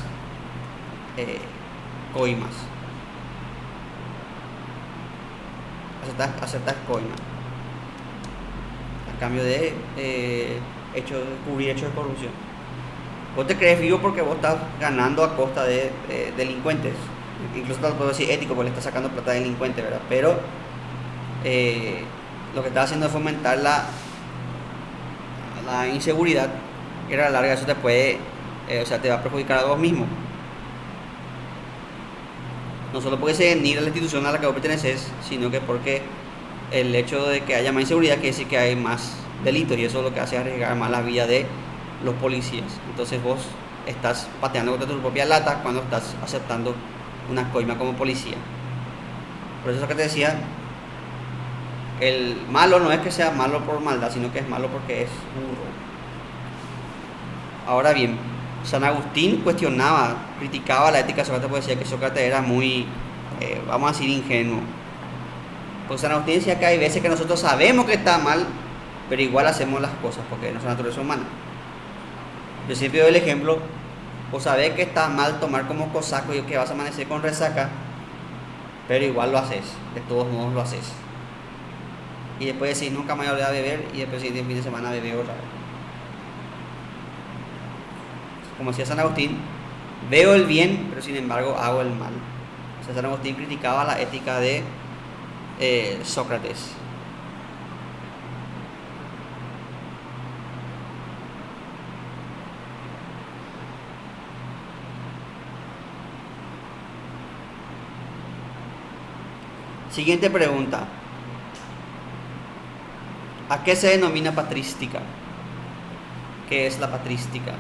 coimas. Aceptás coimas a cambio de cubrir hechos de corrupción. Vos te crees vivo porque vos estás ganando a costa de delincuentes. Incluso te lo puedo decir ético porque le estás sacando plata de delincuente, ¿verdad? Pero lo que estás haciendo es fomentar la inseguridad, que a la larga eso te puede, te va a perjudicar a vos mismo. No solo porque se denigra la institución a la que vos perteneces, sino que porque el hecho de que haya más inseguridad quiere decir que hay más delitos, y eso lo que hace es arriesgar más la vida de los policías. Entonces vos estás pateando contra tu propia lata cuando estás aceptando una coima como policía. Por eso es lo que te decía, el malo no es que sea malo por maldad, sino que es malo porque es burro. Ahora bien, San Agustín criticaba la ética socrática porque decía que Sócrates era muy, vamos a decir, ingenuo. Pues San Agustín decía que hay veces que nosotros sabemos que está mal, pero igual hacemos las cosas porque es nuestra naturaleza humana. Yo siempre doy el ejemplo, vos sabés que está mal tomar como cosaco y que vas a amanecer con resaca, pero igual lo haces, de todos modos lo haces. Y después decís, nunca me voy a beber, y después el fin de semana bebé otra vez. Como decía San Agustín, veo el bien, pero sin embargo hago el mal. O sea, San Agustín criticaba la ética de Sócrates. Siguiente pregunta. ¿A qué se denomina patrística? ¿Qué es la patrística?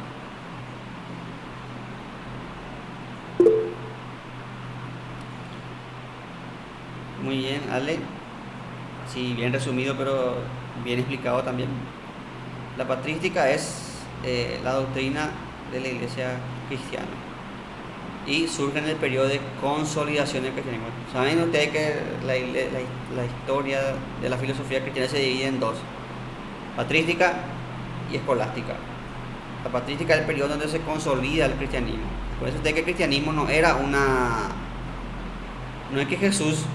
Muy bien, Ale. Sí, bien resumido, pero bien explicado también. La patrística es la doctrina de la Iglesia cristiana y surge en el periodo de consolidación del cristianismo. Saben ustedes que la historia de la filosofía cristiana se divide en dos: patrística y escolástica. La patrística es el periodo donde se consolida el cristianismo. Por eso ustedes que el cristianismo no es que Jesús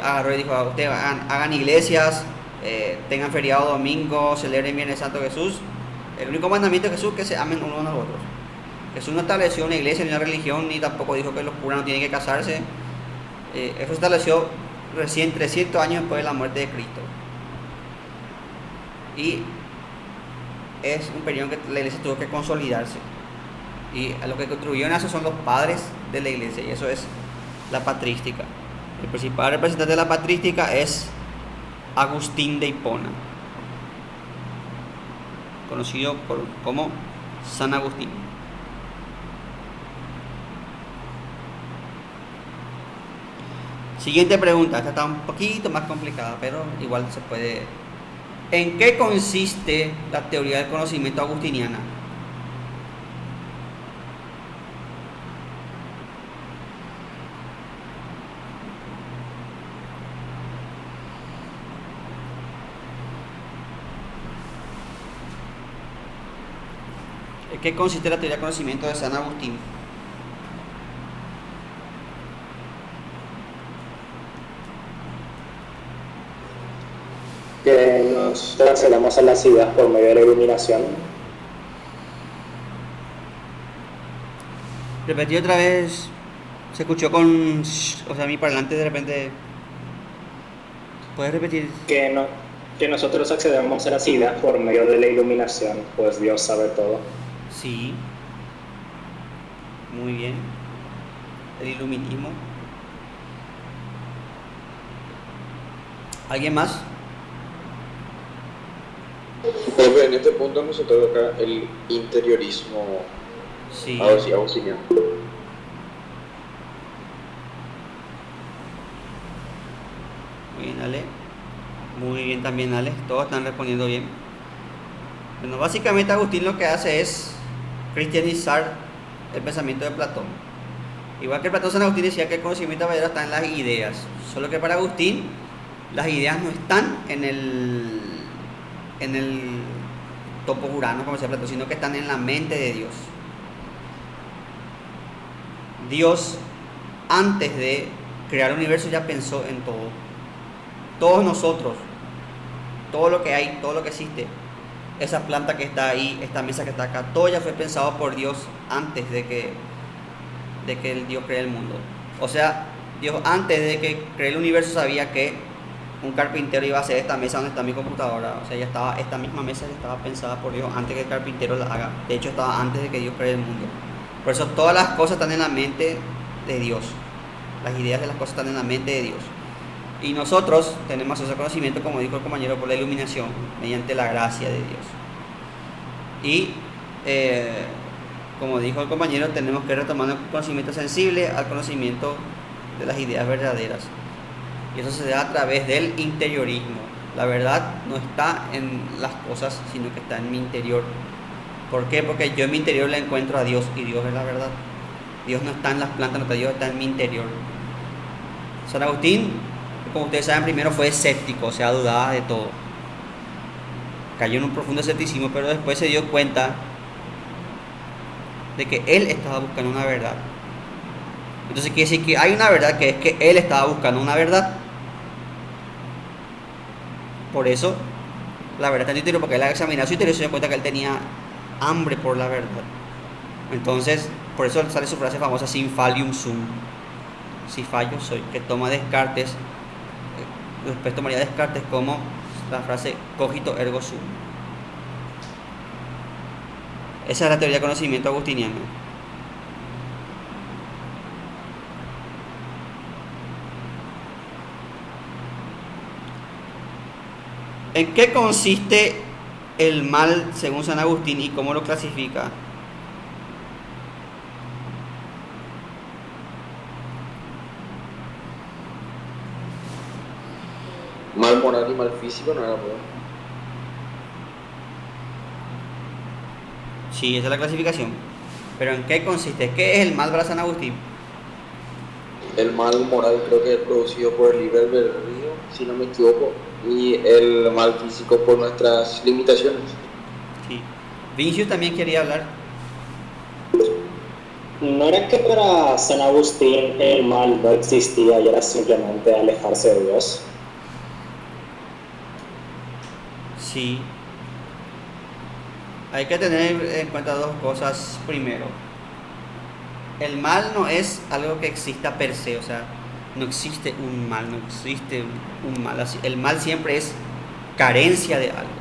agarró y dijo, ustedes hagan iglesias, tengan feriado domingo, celebren Viernes Santo. Jesús, el único mandamiento de Jesús es que se amen unos a los otros. Jesús no estableció una iglesia ni una religión, ni tampoco dijo que los curas no tienen que casarse. Eso se estableció recién 300 años después de la muerte de Cristo. Y es un periodo en que la iglesia tuvo que consolidarse. Y a lo que contribuyeron a eso son los padres de la iglesia, y eso es la patrística. El principal representante de la patrística es Agustín de Hipona, conocido como San Agustín. Siguiente pregunta, esta está un poquito más complicada, pero igual se puede. ¿En qué consiste la teoría del conocimiento agustiniana? ¿En qué consiste la teoría del conocimiento de San Agustín? Que nos trasladamos a las ideas por medio de la iluminación. Repetí otra vez, se escuchó con, mi parlante de repente. ¿Puedes repetir? Que nosotros accedemos a las ideas por medio de la iluminación, pues Dios sabe todo. Sí. Muy bien. El iluminismo. ¿Alguien más? Profe, en este punto nos toca el interiorismo. Sí. A ver si auxilia. Muy bien, Ale. Muy bien también, Ale. Todos están respondiendo bien. Bueno, básicamente Agustín lo que hace es cristianizar el pensamiento de Platón. Igual que Platón, San Agustín decía que el conocimiento verdadero está en las ideas. Solo que para Agustín las ideas no están en el topo urano, como decía Platón, sino que están en la mente de Dios. Dios, antes de crear el universo, ya pensó en todo. Todos nosotros, todo lo que hay, todo lo que existe, esa planta que está ahí, esta mesa que está acá, todo ya fue pensado por Dios antes de que el Dios cree el mundo. O sea, Dios antes de que cree el universo sabía que un carpintero iba a hacer esta mesa donde está mi computadora. O sea, ya estaba, esta misma mesa ya estaba pensada por Dios antes que el carpintero la haga. De hecho, estaba antes de que Dios cree el mundo. Por eso todas las cosas están en la mente de Dios. Las ideas de las cosas están en la mente de Dios. Y nosotros tenemos ese conocimiento, como dijo el compañero, por la iluminación, mediante la gracia de Dios. Y, como dijo el compañero, tenemos que retomar el conocimiento sensible al conocimiento de las ideas verdaderas. Y eso se da a través del interiorismo. La verdad no está en las cosas, sino que está en mi interior. ¿Por qué? Porque yo en mi interior le encuentro a Dios y Dios es la verdad. Dios no está en las plantas, no está, Dios está en mi interior. San Agustín, como ustedes saben, primero fue escéptico, o sea, dudaba de todo. Cayó en un profundo escepticismo, pero después se dio cuenta de que él estaba buscando una verdad. Entonces quiere decir que hay una verdad, que es que él estaba buscando una verdad. Por eso la verdad está en su interior, porque él ha examinado su interior y se dio cuenta que él tenía hambre por la verdad. Entonces, por eso sale su frase famosa, sin fallium sum. Si fallo soy, que toma Descartes, después tomaría Descartes como la frase cogito ergo sum. Esa es la teoría de conocimiento agustiniano. ¿En qué consiste el mal según San Agustín y cómo lo clasifica? Mal moral y mal físico no era bueno. Sí, esa es la clasificación. Pero ¿en qué consiste? ¿Qué es el mal para San Agustín? El mal moral creo que es producido por el libre albedrío, si no me equivoco, y el mal físico por nuestras limitaciones. Sí. Vincius también quería hablar. ¿No era que para San Agustín el mal no existía y era simplemente alejarse de Dios? Sí. Hay que tener en cuenta dos cosas. Primero, el mal no es algo que exista per se, o sea, no existe un mal, no existe un mal. El mal siempre es carencia de algo.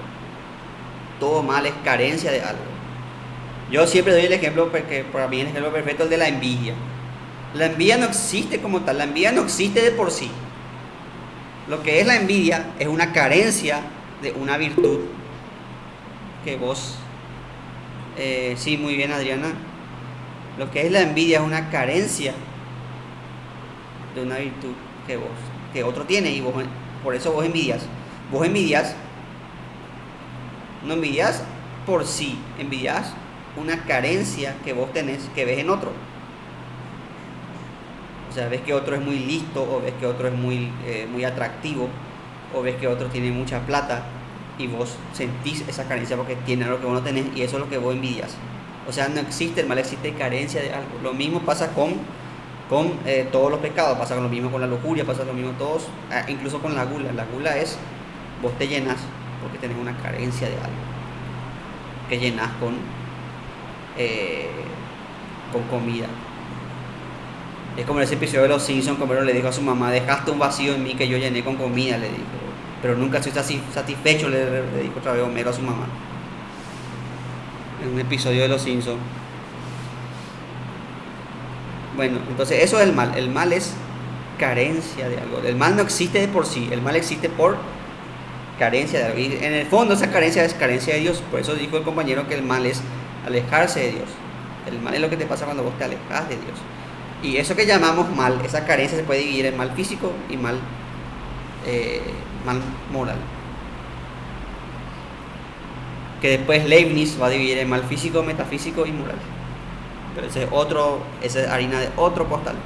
Todo mal es carencia de algo. Yo siempre doy el ejemplo, porque para mí el ejemplo perfecto es el de la envidia. La envidia no existe como tal, la envidia no existe de por sí. Lo que es la envidia es una carencia de una virtud que vos... sí, muy bien, Adriana. Lo que es la envidia es una carencia de una virtud que otro tiene, y vos, por eso vos envidias. Vos envidias, no envidias por sí, envidias una carencia que vos tenés, que ves en otro. O sea, ves que otro es muy listo, o ves que otro es muy atractivo, o ves que otro tiene mucha plata, y vos sentís esa carencia porque tiene lo que vos no tenés, y eso es lo que vos envidias. O sea, no existe el mal, existe carencia de algo. Lo mismo pasa con todos los pecados, pasa con lo mismo con la lujuria, pasa lo mismo todos, incluso con la gula. La gula es, vos te llenas porque tenés una carencia de algo, que llenas con comida. Es como ese episodio de Los Simpsons, como le dijo a su mamá, dejaste un vacío en mí que yo llené con comida, le dijo. Pero nunca estoy satisfecho, le dijo otra vez Homero a su mamá. En un episodio de Los Simpsons. Bueno, entonces eso es el mal. El mal es carencia de algo. El mal no existe de por sí, el mal existe por carencia de algo. Y en el fondo esa carencia es carencia de Dios. Por eso dijo el compañero que el mal es alejarse de Dios. El mal es lo que te pasa cuando vos te alejas de Dios. Y eso que llamamos mal, esa carencia se puede dividir en mal físico y mal moral. Que después Leibniz va a dividir en mal físico, metafísico y moral. Pero esa es harina de otro costal.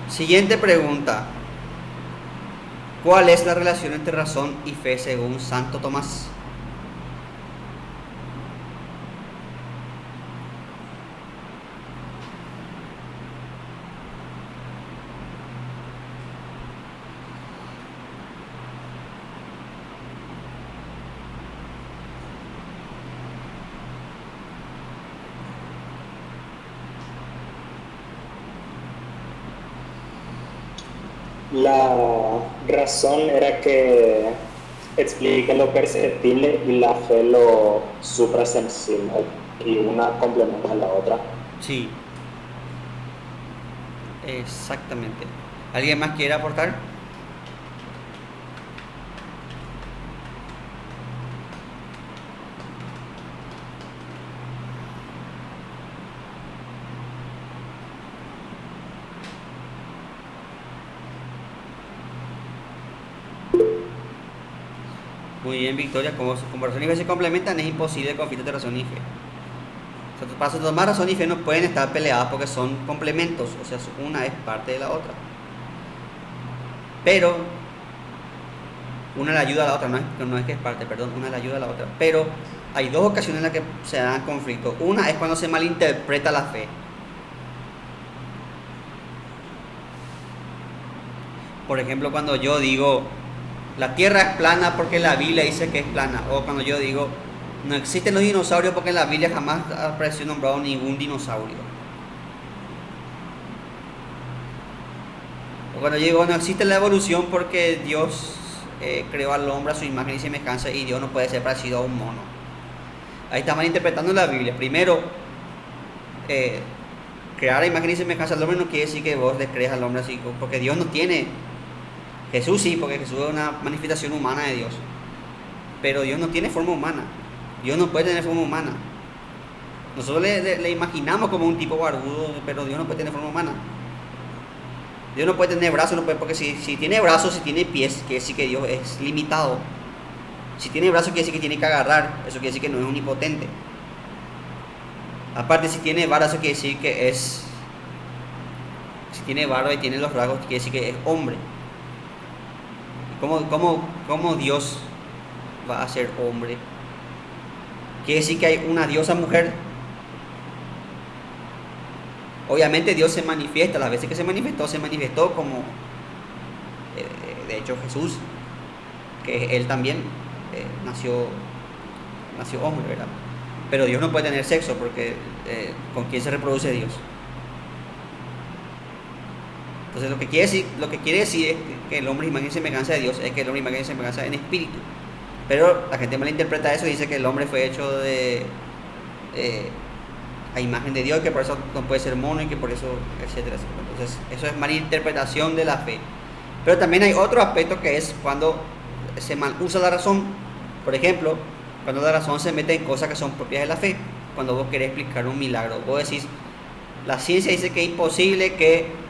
Siguiente pregunta. ¿Cuál es la relación entre razón y fe según Santo Tomás? La razón era que explica lo perceptible y la fe lo suprasensible, y una complementa a la otra. Sí. Exactamente. ¿Alguien más quiere aportar? Muy bien, Victoria. Como razón y fe se complementan, es imposible el conflicto de razón y fe. O sea, para tomar razón y fe no pueden estar peleadas porque son complementos, o sea, una es parte de la otra. Pero una le ayuda a la otra, no es que es parte, perdón, una le ayuda a la otra. Pero hay dos ocasiones en las que se dan conflictos. Una es cuando se malinterpreta la fe. Por ejemplo, cuando yo digo la Tierra es plana porque la Biblia dice que es plana, o cuando yo digo no existen los dinosaurios porque en la Biblia jamás apareció nombrado ningún dinosaurio. O cuando yo digo no existe la evolución porque Dios creó al hombre a su imagen y semejanza y Dios no puede ser parecido a un mono. Ahí está malinterpretando la Biblia. Primero, crear a imagen y semejanza al hombre no quiere decir que vos le crees al hombre así, porque Dios no tiene. Jesús sí, porque Jesús es una manifestación humana de Dios. Pero Dios no tiene forma humana. Dios no puede tener forma humana. Nosotros le imaginamos como un tipo barbudo, pero Dios no puede tener forma humana. Dios no puede tener brazos, no puede, porque si tiene brazos, si tiene pies, quiere decir que Dios es limitado. Si tiene brazos, quiere decir que tiene que agarrar. Eso quiere decir que no es omnipotente. Aparte, si tiene barba, eso quiere decir que es... Si tiene barba y tiene los rasgos, quiere decir que es hombre. ¿Cómo Dios va a ser hombre? Quiere decir que hay una diosa mujer. Obviamente Dios se manifiesta, las veces que se manifestó como de hecho Jesús, que él también nació hombre, ¿verdad? Pero Dios no puede tener sexo porque ¿con quién se reproduce Dios? Entonces lo que quiere decir es que el hombre es imagen y semejanza de Dios, es que el hombre es imagen y semejanza en espíritu. Pero la gente malinterpreta eso y dice que el hombre fue hecho a imagen de Dios y que por eso no puede ser mono y que por eso, etcétera, etcétera. Entonces eso es malinterpretación de la fe. Pero también hay otro aspecto que es cuando se mal usa la razón. Por ejemplo, cuando la razón se mete en cosas que son propias de la fe. Cuando vos querés explicar un milagro, vos decís, la ciencia dice que es imposible que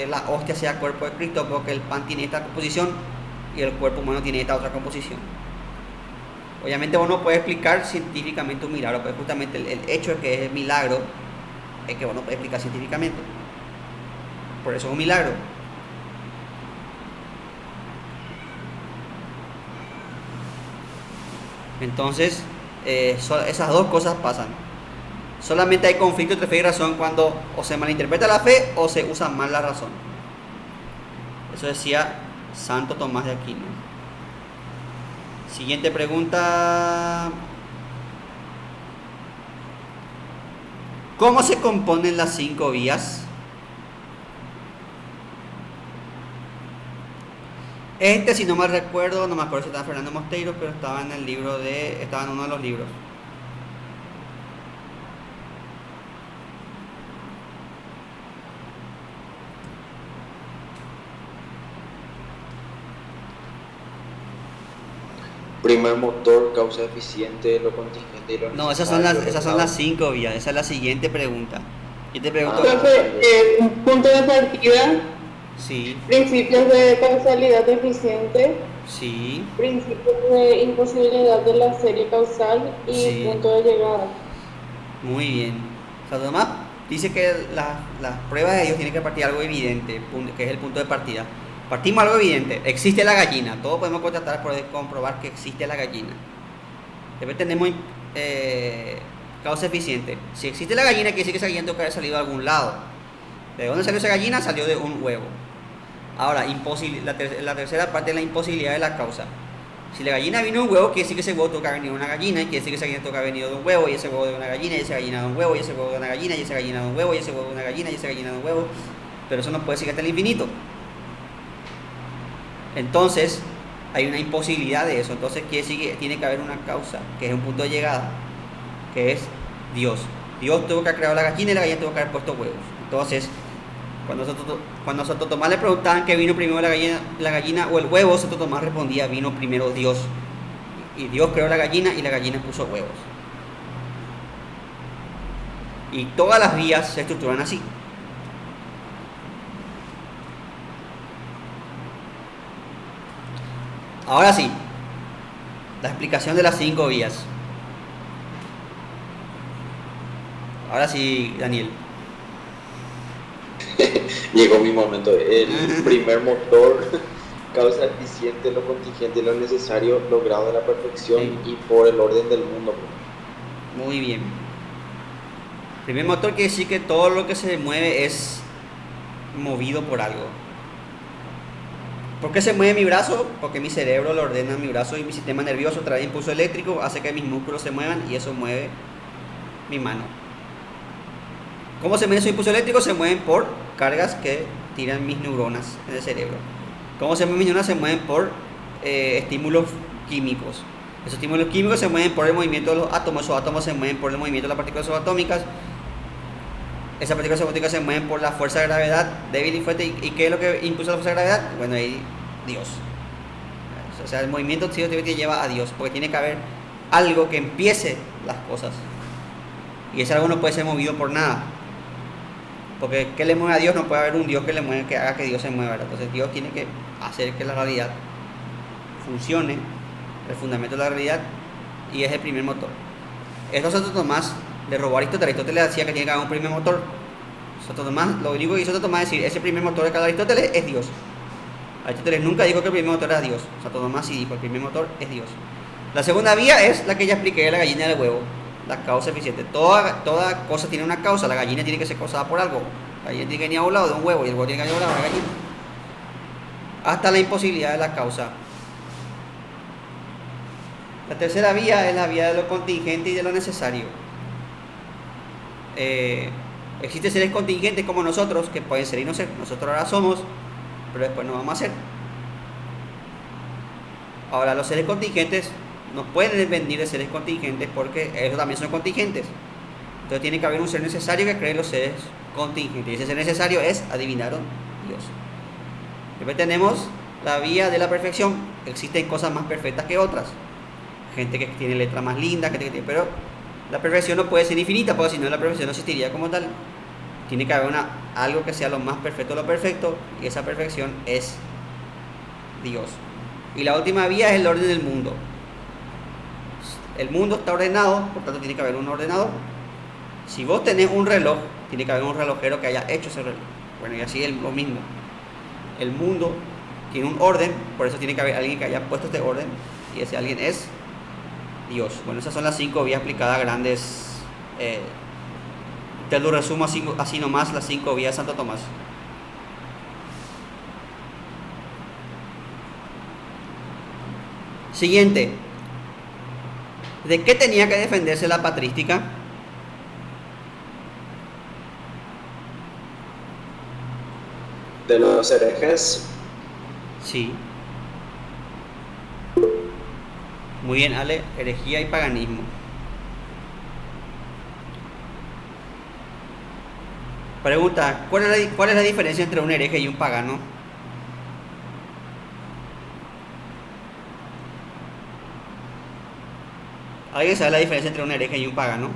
la hostia sea cuerpo de Cristo porque el pan tiene esta composición y el cuerpo humano tiene esta otra composición. Obviamente vos no puedes explicar científicamente un milagro, pero justamente el hecho de que es milagro es que vos no puedes explicar científicamente. Por eso es un milagro. Entonces, esas dos cosas pasan. Solamente hay conflicto entre fe y razón cuando o se malinterpreta la fe o se usa mal la razón. Eso decía Santo Tomás de Aquino. Siguiente pregunta. ¿Cómo se componen las 5 vías? Este, si no me recuerdo, no me acuerdo si estaba Fernando Mosteiro, pero estaba en el libro estaba en uno de los libros. Primer motor, causa eficiente, lo contingente y lo No, necesario, esas son las 5 vías. Esa es la siguiente pregunta. Yo te pregunto, Profe, punto de partida, sí, principios de causalidad eficiente, sí, principios de imposibilidad de la serie causal y Sí. punto de llegada. muy bien. Santo Tomás dice que las pruebas de Dios tienen que partir de algo evidente, que es el punto de partida. Partimos de algo evidente. Existe la gallina. Todos podemos contratar por comprobar que existe la gallina. Después tenemos causa eficiente. Si existe la gallina, quiere decir que esa gallina tuvo que haber salido de algún lado. ¿De dónde salió esa gallina? Salió de un huevo. Ahora, la tercera parte es la imposibilidad de la causa. Si la gallina vino de un huevo, quiere decir que ese huevo tuvo que haber venido de una gallina, y quiere decir que esa gallina tuvo que haber venido de un huevo, y ese huevo de una gallina, y esa gallina de un huevo, y ese huevo de una gallina, y esa gallina de un huevo, y ese huevo de una gallina, y esa gallina de un huevo. Pero eso no puede ser hasta el infinito. Entonces, hay una imposibilidad de eso. Entonces, quiere decir que tiene que haber una causa, que es un punto de llegada, que es Dios. Dios tuvo que haber creado la gallina y la gallina tuvo que haber puesto huevos. Entonces, cuando a Santo Tomás le preguntaban que vino primero la gallina o el huevo, Santo Tomás respondía, vino primero Dios. Y Dios creó la gallina y la gallina puso huevos. Y todas las vías se estructuran así. Ahora sí, la explicación de las 5 vías. Ahora sí, Daniel. Llegó mi momento. El primer motor, causa eficiente, lo contingente y lo necesario, logrado de la perfección Sí. y por el orden del mundo. Muy bien. Primer motor quiere decir que todo lo que se mueve es movido por algo. ¿Por qué se mueve mi brazo? Porque mi cerebro lo ordena a mi brazo y mi sistema nervioso trae impulso eléctrico, hace que mis músculos se muevan y eso mueve mi mano. ¿Cómo se mueve esos impulsos eléctricos? Se mueven por cargas que tiran mis neuronas en el cerebro. ¿Cómo se mueven mis neuronas? Se mueven por estímulos químicos. Esos estímulos químicos se mueven por el movimiento de los átomos. Esos átomos se mueven por el movimiento de las partículas subatómicas. Esas partículas subatómicas se mueven por la fuerza de gravedad débil y fuerte. ¿Y qué es lo que impulsa la fuerza de gravedad? Bueno, ahí Dios. O sea, el movimiento sí te lleva a Dios, porque tiene que haber algo que empiece las cosas. Y ese algo no puede ser movido por nada. Porque ¿qué le mueve a Dios? No puede haber un Dios que haga que Dios se mueva, ¿verdad? Entonces Dios tiene que hacer que la realidad funcione, el fundamento de la realidad, y es el primer motor. Esto Santo Tomás le robó a Aristóteles. Aristóteles decía que tiene que haber un primer motor. Santo Tomás, lo único que hizo Santo Tomás es decir, ese primer motor de Aristóteles es Dios. Aristóteles nunca dijo que el primer motor era Dios. Santo Tomás sí dijo, el primer motor es Dios. La segunda vía es la que ya expliqué, de la gallina del huevo. La causa eficiente. Toda cosa tiene una causa. La gallina tiene que ser causada por algo. La gallina tiene que venir a un lado de un huevo y el huevo tiene que venir a un lado de la gallina. Hasta la imposibilidad de la causa. La tercera vía es la vía de lo contingente y de lo necesario. Existen seres contingentes como nosotros, que pueden ser y no ser. Nosotros ahora somos, pero después no vamos a ser. Ahora, los seres contingentes no pueden venir de seres contingentes porque ellos también son contingentes. Entonces tiene que haber un ser necesario que cree los seres contingentes. Y ese ser necesario es, adivinaron, Dios. Después tenemos la vía de la perfección. Existen cosas más perfectas que otras. Gente que tiene letras más lindas, pero la perfección no puede ser infinita, porque si no la perfección no existiría como tal. Tiene que haber algo que sea lo más perfecto de lo perfecto, y esa perfección es Dios. Y la última vía es el orden del mundo. El mundo está ordenado, por tanto tiene que haber un ordenador. Si vos tenés un reloj, tiene que haber un relojero que haya hecho ese reloj. Bueno, y así es lo mismo. El mundo tiene un orden, por eso tiene que haber alguien que haya puesto este orden, y ese alguien es Dios. Bueno, esas son las 5 vías aplicadas grandes. Te lo resumo así nomás, las 5 vías de Santo Tomás. Siguiente. ¿De qué tenía que defenderse la patrística? De los herejes. Sí. Muy bien, Ale, herejía y paganismo. Pregunta, ¿cuál es la diferencia entre un hereje y un pagano? ¿Alguien sabe la diferencia entre un hereje y un pagano?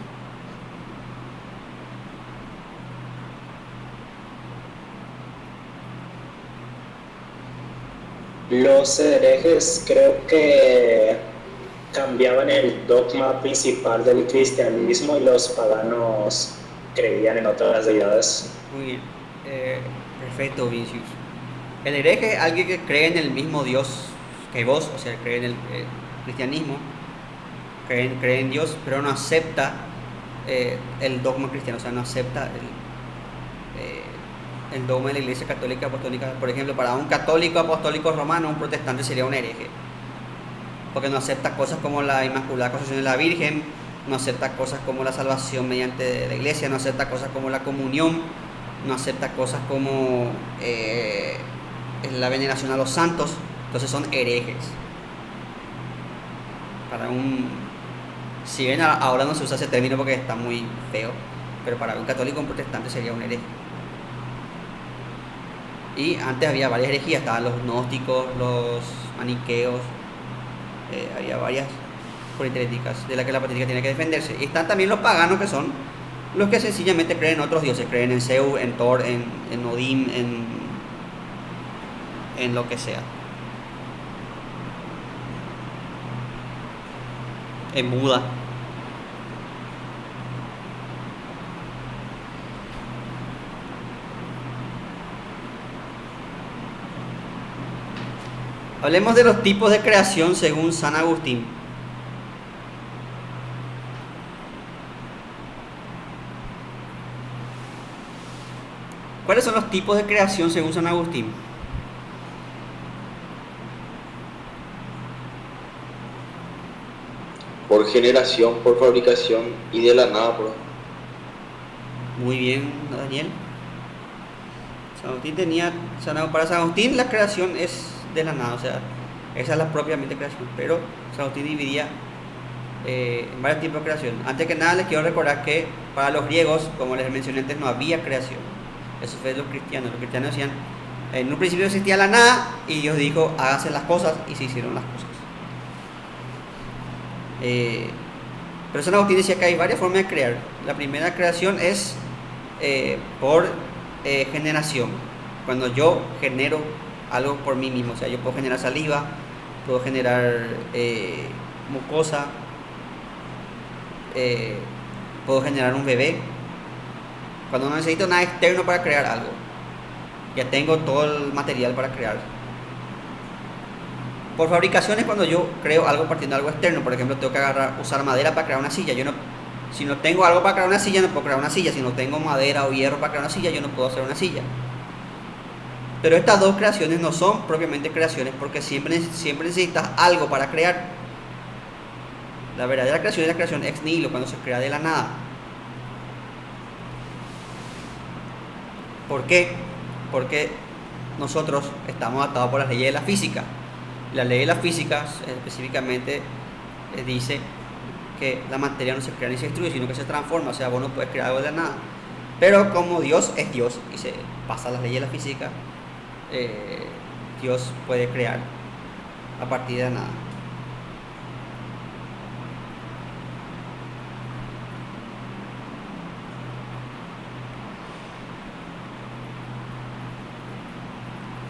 Los herejes creo que cambiaban el dogma principal del cristianismo y los paganos creían en otras deidades. Muy bien, perfecto, Vinicius. El hereje es alguien que cree en el mismo Dios que vos, o sea, cree en el cristianismo, cree en Dios, pero no acepta el dogma cristiano, o sea, no acepta el dogma de la Iglesia Católica Apostólica. Por ejemplo, para un católico apostólico romano, un protestante sería un hereje, porque no acepta cosas como la Inmaculada Concepción de la Virgen, no acepta cosas como la salvación mediante la Iglesia, no acepta cosas como la comunión, no acepta cosas como la veneración a los santos. Entonces son herejes. Si bien ahora no se usa ese término porque está muy feo, pero para un católico o un protestante sería un hereje. Y antes había varias herejías, estaban los gnósticos, los maniqueos, había varias politeísticas de las que la patrística tiene que defenderse. Y están también los paganos, que son los que sencillamente creen en otros dioses, creen en Zeus, en Thor, en Odín, en lo que sea. En Buda. Hablemos de los tipos de creación según San Agustín. ¿Cuáles son los tipos de creación según San Agustín? Por generación, por fabricación y de la nada, bro. Muy bien, Daniel. Para San Agustín la creación es de la nada, o sea, esa es la propiamente creación, pero San Agustín dividía en varios tipos de creación. Antes que nada les quiero recordar que para los griegos, como les mencioné antes, no había creación. Eso fue de los cristianos. Los cristianos decían, en un principio existía la nada y Dios dijo, háganse las cosas, y se hicieron las cosas. Pero San Agustín decía que hay varias formas de crear. La primera creación es por generación, cuando yo genero algo por mí mismo, o sea, yo puedo generar saliva, puedo generar mucosa, puedo generar un bebé. Cuando no necesito nada externo para crear algo, ya tengo todo el material para crear. Por fabricación es cuando yo creo algo partiendo de algo externo. Por ejemplo, tengo que usar madera para crear una silla. Si no tengo algo para crear una silla, no puedo crear una silla. Si no tengo madera o hierro para crear una silla, yo no puedo hacer una silla. Pero estas dos creaciones no son propiamente creaciones, porque siempre necesitas algo para crear. La verdadera creación es la creación ex nihilo, cuando se crea de la nada. ¿Por qué? Porque nosotros estamos atados por las leyes de la física. La ley de la física específicamente dice que la materia no se crea ni se destruye, sino que se transforma. O sea, vos no puedes crear algo de la nada. Pero como Dios es Dios y se pasa las leyes de la física, Dios puede crear a partir de la nada.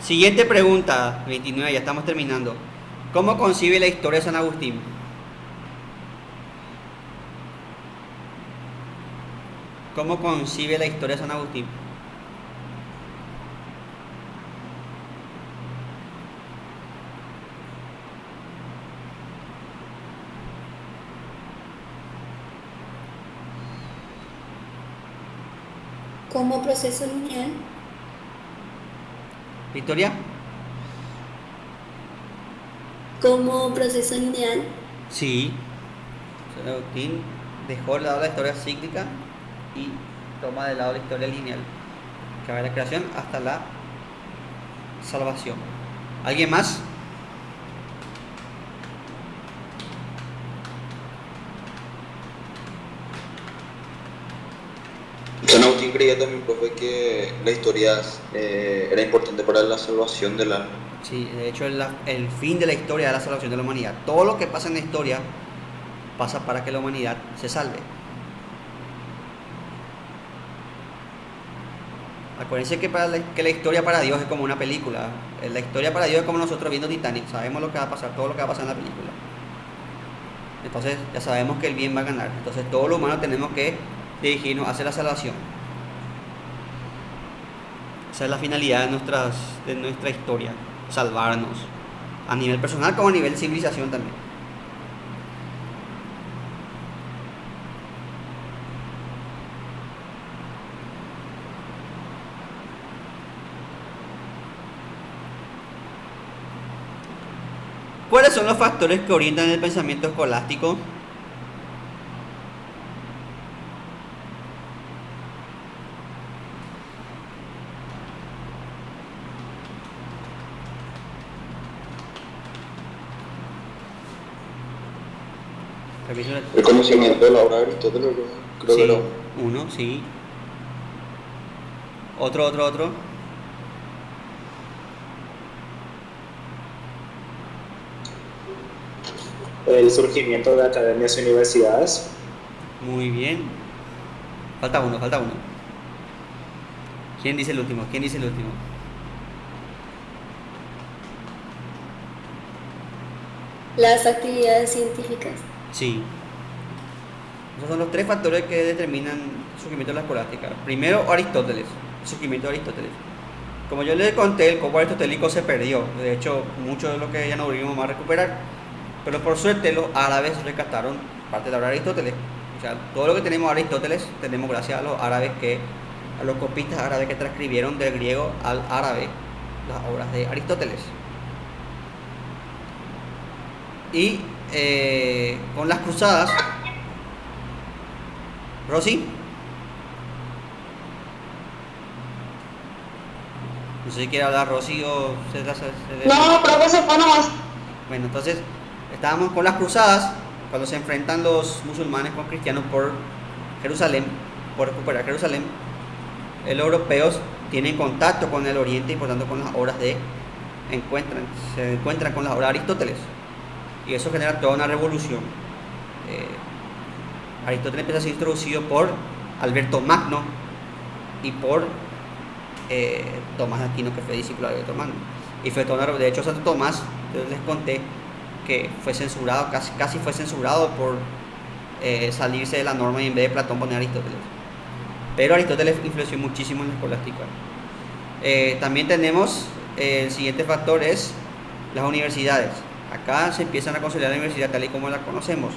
Siguiente pregunta, 29, ya estamos terminando. ¿Cómo concibe la historia de San Agustín? ¿Cómo concibe la historia de San Agustín? Como proceso lineal. ¿Victoria? Como proceso lineal. Sí. San Agustín dejó de lado la historia cíclica y toma de lado la historia lineal, que va de la creación hasta la salvación. ¿Alguien más? San Agustín creía también, profe, que la historia era importante para la salvación del alma. Sí, de hecho el fin de la historia es la salvación de la humanidad. Todo lo que pasa en la historia pasa para que la humanidad se salve. Acuérdense que que la historia para Dios es como una película. La historia para Dios es como nosotros viendo Titanic. Sabemos lo que va a pasar, todo lo que va a pasar en la película. Entonces ya sabemos que el bien va a ganar. Entonces todos los humanos tenemos que dirigirnos hacia la salvación. Esa es la finalidad de nuestra historia. Salvarnos. A nivel personal como a nivel de civilización también. ¿Cuáles son los factores que orientan el pensamiento escolástico? El conocimiento de la obra de Aristóteles, creo Sí, que era uno, sí. Otro. El surgimiento de academias y universidades. Muy bien. Falta uno. ¿Quién dice el último? Las actividades científicas. Sí. Esos son los tres factores que determinan el surgimiento de la escolástica. Primero, Aristóteles. El surgimiento de Aristóteles. Como yo les conté, el copo aristotélico se perdió. De hecho, mucho de lo que ya no volvimos más a recuperar. Pero por suerte los árabes rescataron parte de la obra de Aristóteles. O sea, todo lo que tenemos de Aristóteles tenemos gracias a los árabes a los copistas árabes que transcribieron del griego al árabe las obras de Aristóteles. Y con las cruzadas, Rosy, no sé si quiere hablar Rosy o No, profesor, fue nomás. Bueno, entonces estábamos con las cruzadas cuando se enfrentan los musulmanes con cristianos por Jerusalén, por recuperar Jerusalén. Los europeos tienen contacto con el Oriente y por tanto con las obras se encuentran con las obras de Aristóteles. Y eso genera toda una revolución. Aristóteles empieza a ser introducido por Alberto Magno y por Tomás de Aquino, que fue discípulo de Alberto Magno. Y fue de hecho, Santo Tomás, yo les conté que fue censurado, casi fue censurado por salirse de la norma y en vez de Platón poner Aristóteles. Pero Aristóteles influenció muchísimo en la escolástica. También tenemos, el siguiente factor es las universidades. Acá se empiezan a consolidar la universidad tal y como la conocemos.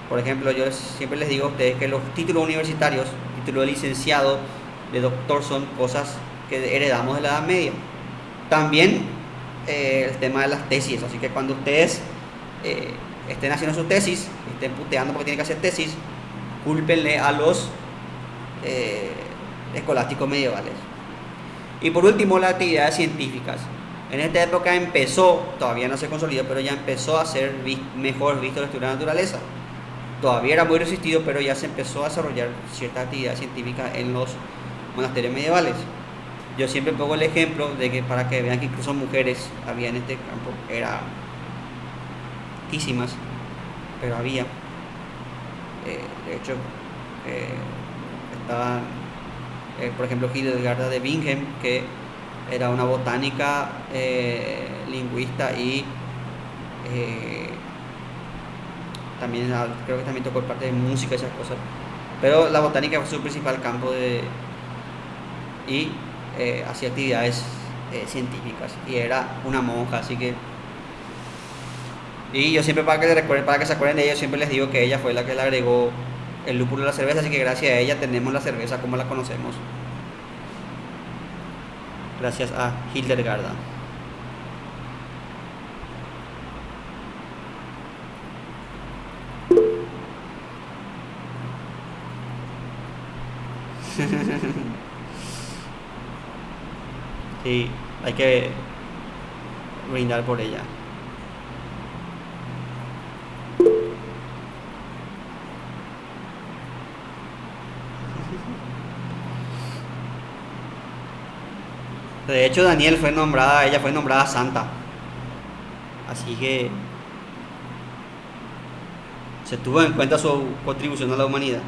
Por ejemplo, yo siempre les digo a ustedes que los títulos universitarios, título de licenciado, de doctor, son cosas que heredamos de la Edad Media. También el tema de las tesis, así que cuando ustedes estén haciendo sus tesis, estén puteando porque tienen que hacer tesis, cúlpenle a los escolásticos medievales. Y por último, las actividades científicas. En esta época empezó, todavía no se consolidó, pero ya empezó a ser mejor visto el estudio de la naturaleza. Todavía era muy resistido, pero ya se empezó a desarrollar cierta actividad científica en los monasterios medievales. Yo siempre pongo el ejemplo de que para que vean que incluso mujeres había en este campo, eran altísimas, pero había. De hecho, estaban, por ejemplo, Hildegarda de Bingen, que era una botánica, lingüista y también creo que también tocó parte de música y esas cosas. Pero la botánica fue su principal campo y hacía actividades científicas y era una monja, así que. Y yo siempre para que se acuerden de ella, siempre les digo que ella fue la que le agregó el lúpulo a la cerveza, así que gracias a ella tenemos la cerveza como la conocemos. Gracias a Hildegarda. Sí, hay que brindar por ella. De hecho, ella fue nombrada santa. Así que se tuvo en cuenta su contribución a la humanidad.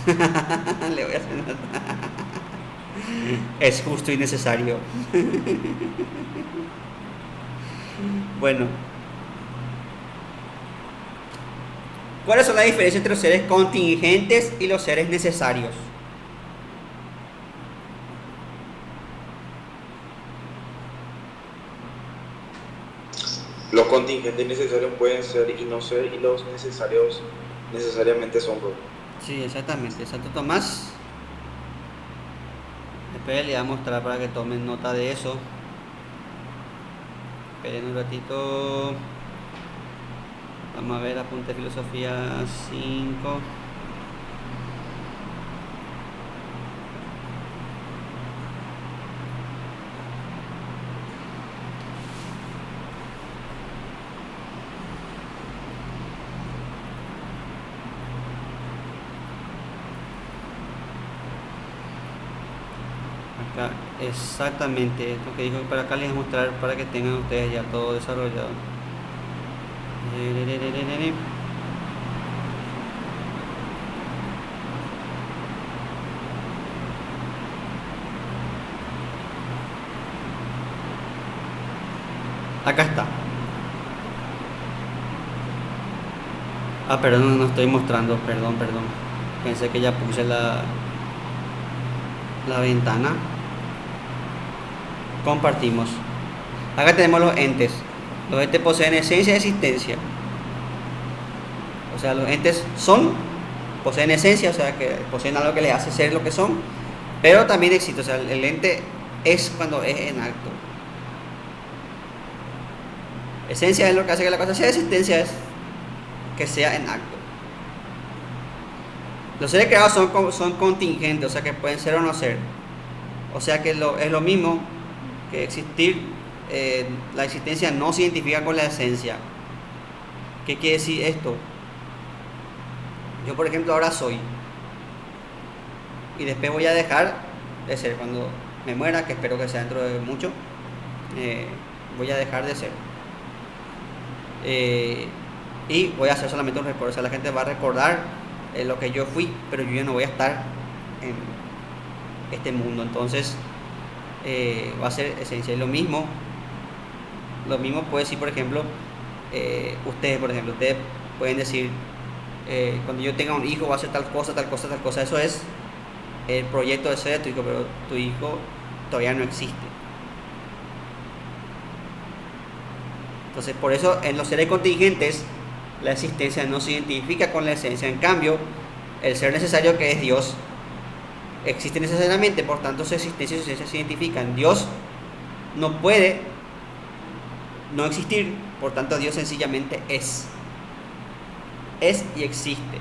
Le voy a hacer nota. Es justo y necesario. Bueno, ¿cuáles son las diferencias entre los seres contingentes y los seres necesarios? Los contingentes necesarios pueden ser y no ser, y los necesarios necesariamente son, bro. Sí, exactamente. Santo Tomás. Después le voy a mostrar para que tomen nota de eso. Esperen un ratito. Vamos a ver apunte de filosofía 5. Acá, exactamente lo que dijo para acá les voy a mostrar para que tengan ustedes ya todo desarrollado. Acá está. Ah, perdón, no estoy mostrando, perdón. Pensé que ya puse la ventana. Compartimos. Acá tenemos los entes. Los entes poseen esencia y existencia. O sea, los entes poseen esencia, o sea, que poseen algo que les hace ser lo que son, pero también existe, o sea, el ente es cuando es en acto. Esencia es lo que hace que la cosa sea, existencia es que sea en acto. Los seres creados son contingentes, o sea, que pueden ser o no ser. O sea, que es lo mismo que existir. La existencia no se identifica con la esencia. ¿Qué quiere decir esto? Yo, por ejemplo, ahora soy, y después voy a dejar de ser cuando me muera, que espero que sea dentro de mucho. Voy a dejar de ser, y voy a hacer solamente un recuerdo. O sea, la gente va a recordar lo que yo fui, pero yo ya no voy a estar en este mundo. Entonces va a ser esencia. Y lo mismo puede decir, por ejemplo, ustedes pueden decir, cuando yo tenga un hijo va a hacer tal cosa. Eso es el proyecto de ser de tu hijo, pero tu hijo todavía no existe. Entonces, por eso en los seres contingentes la existencia no se identifica con la esencia. En cambio, el ser necesario, que es Dios, existe necesariamente, por tanto su existencia y su esencia se identifican. Dios no puede no existir, por tanto Dios sencillamente es y existe.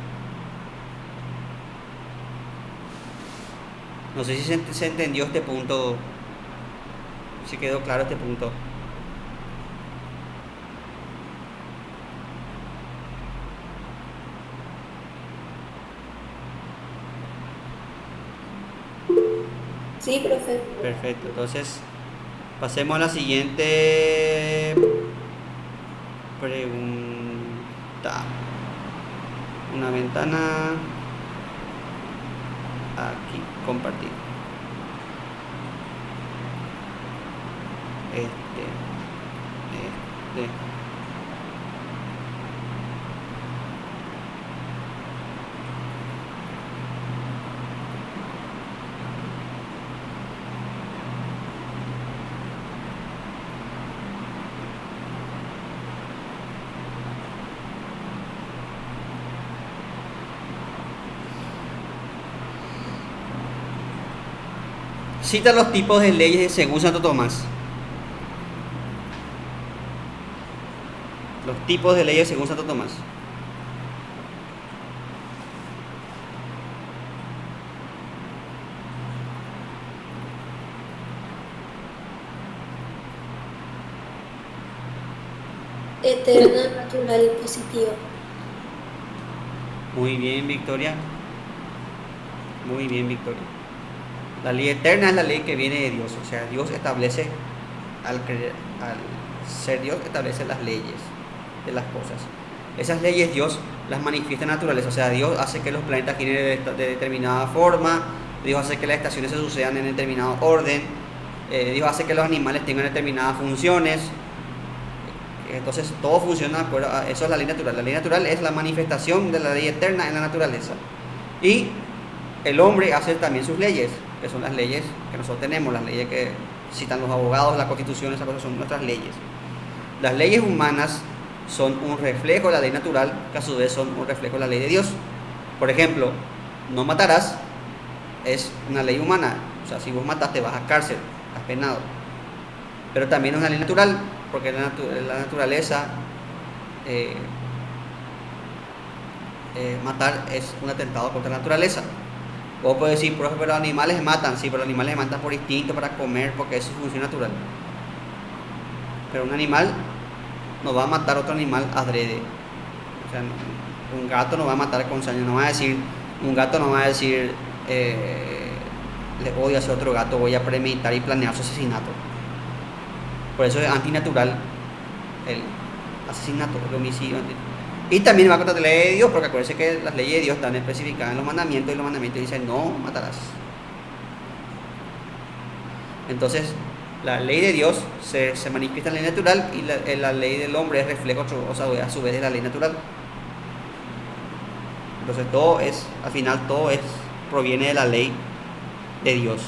No sé si se entendió este punto, si quedó claro este punto. Sí, profe. Perfecto, entonces pasemos a la siguiente pregunta. Una ventana aquí, compartir. Este. Cita los tipos de leyes según Santo Tomás. Los tipos de leyes según Santo Tomás. eterna, natural y positiva. Muy bien, Victoria. Muy bien, Victoria. La ley eterna es la ley que viene de Dios. O sea, Dios establece, al ser Dios, establece las leyes de las cosas. Esas leyes Dios las manifiesta en la naturaleza. O sea, Dios hace que los planetas giren de determinada forma. Dios hace que las estaciones se sucedan en determinado orden. Dios hace que los animales tengan determinadas funciones. Entonces todo funciona de acuerdo a eso. Es la ley natural. La ley natural es la manifestación de la ley eterna en la naturaleza. Y el hombre hace también sus leyes, que son las leyes que nosotros tenemos, las leyes que citan los abogados, la constitución, esas cosas son nuestras leyes. Las leyes humanas son un reflejo de la ley natural, que a su vez son un reflejo de la ley de Dios. Por ejemplo, no matarás es una ley humana. O sea, si vos matas te vas a cárcel, estás penado. Pero también es una ley natural, porque la naturaleza, matar es un atentado contra la naturaleza. Vos podés decir, pero los animales matan, sí, pero los animales matan por instinto, para comer, porque eso es su función natural. Pero un animal no va a matar a otro animal adrede. O sea, un gato no va a matar con saña, un gato no va a decir, le odio a ese otro gato, voy a premeditar y planear su asesinato. Por eso es antinatural el asesinato, el homicidio. Y también va contra la ley de Dios, porque acuérdense que las leyes de Dios están especificadas en los mandamientos, y los mandamientos dicen no matarás. Entonces, la ley de Dios se manifiesta en la ley natural, y la ley del hombre es reflejo, o sea, a su vez, de la ley natural. Entonces todo es, al final proviene de la ley de Dios.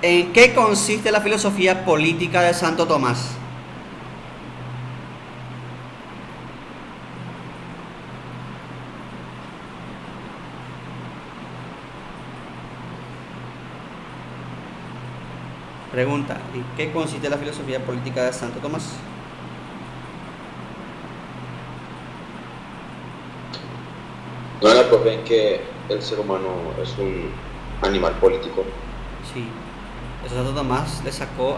¿En qué consiste la filosofía política de Santo Tomás? Pregunta, ¿en qué consiste la filosofía política de Santo Tomás? Ahora pues ven que el ser humano es un animal político. Sí, eso Santo Tomás le sacó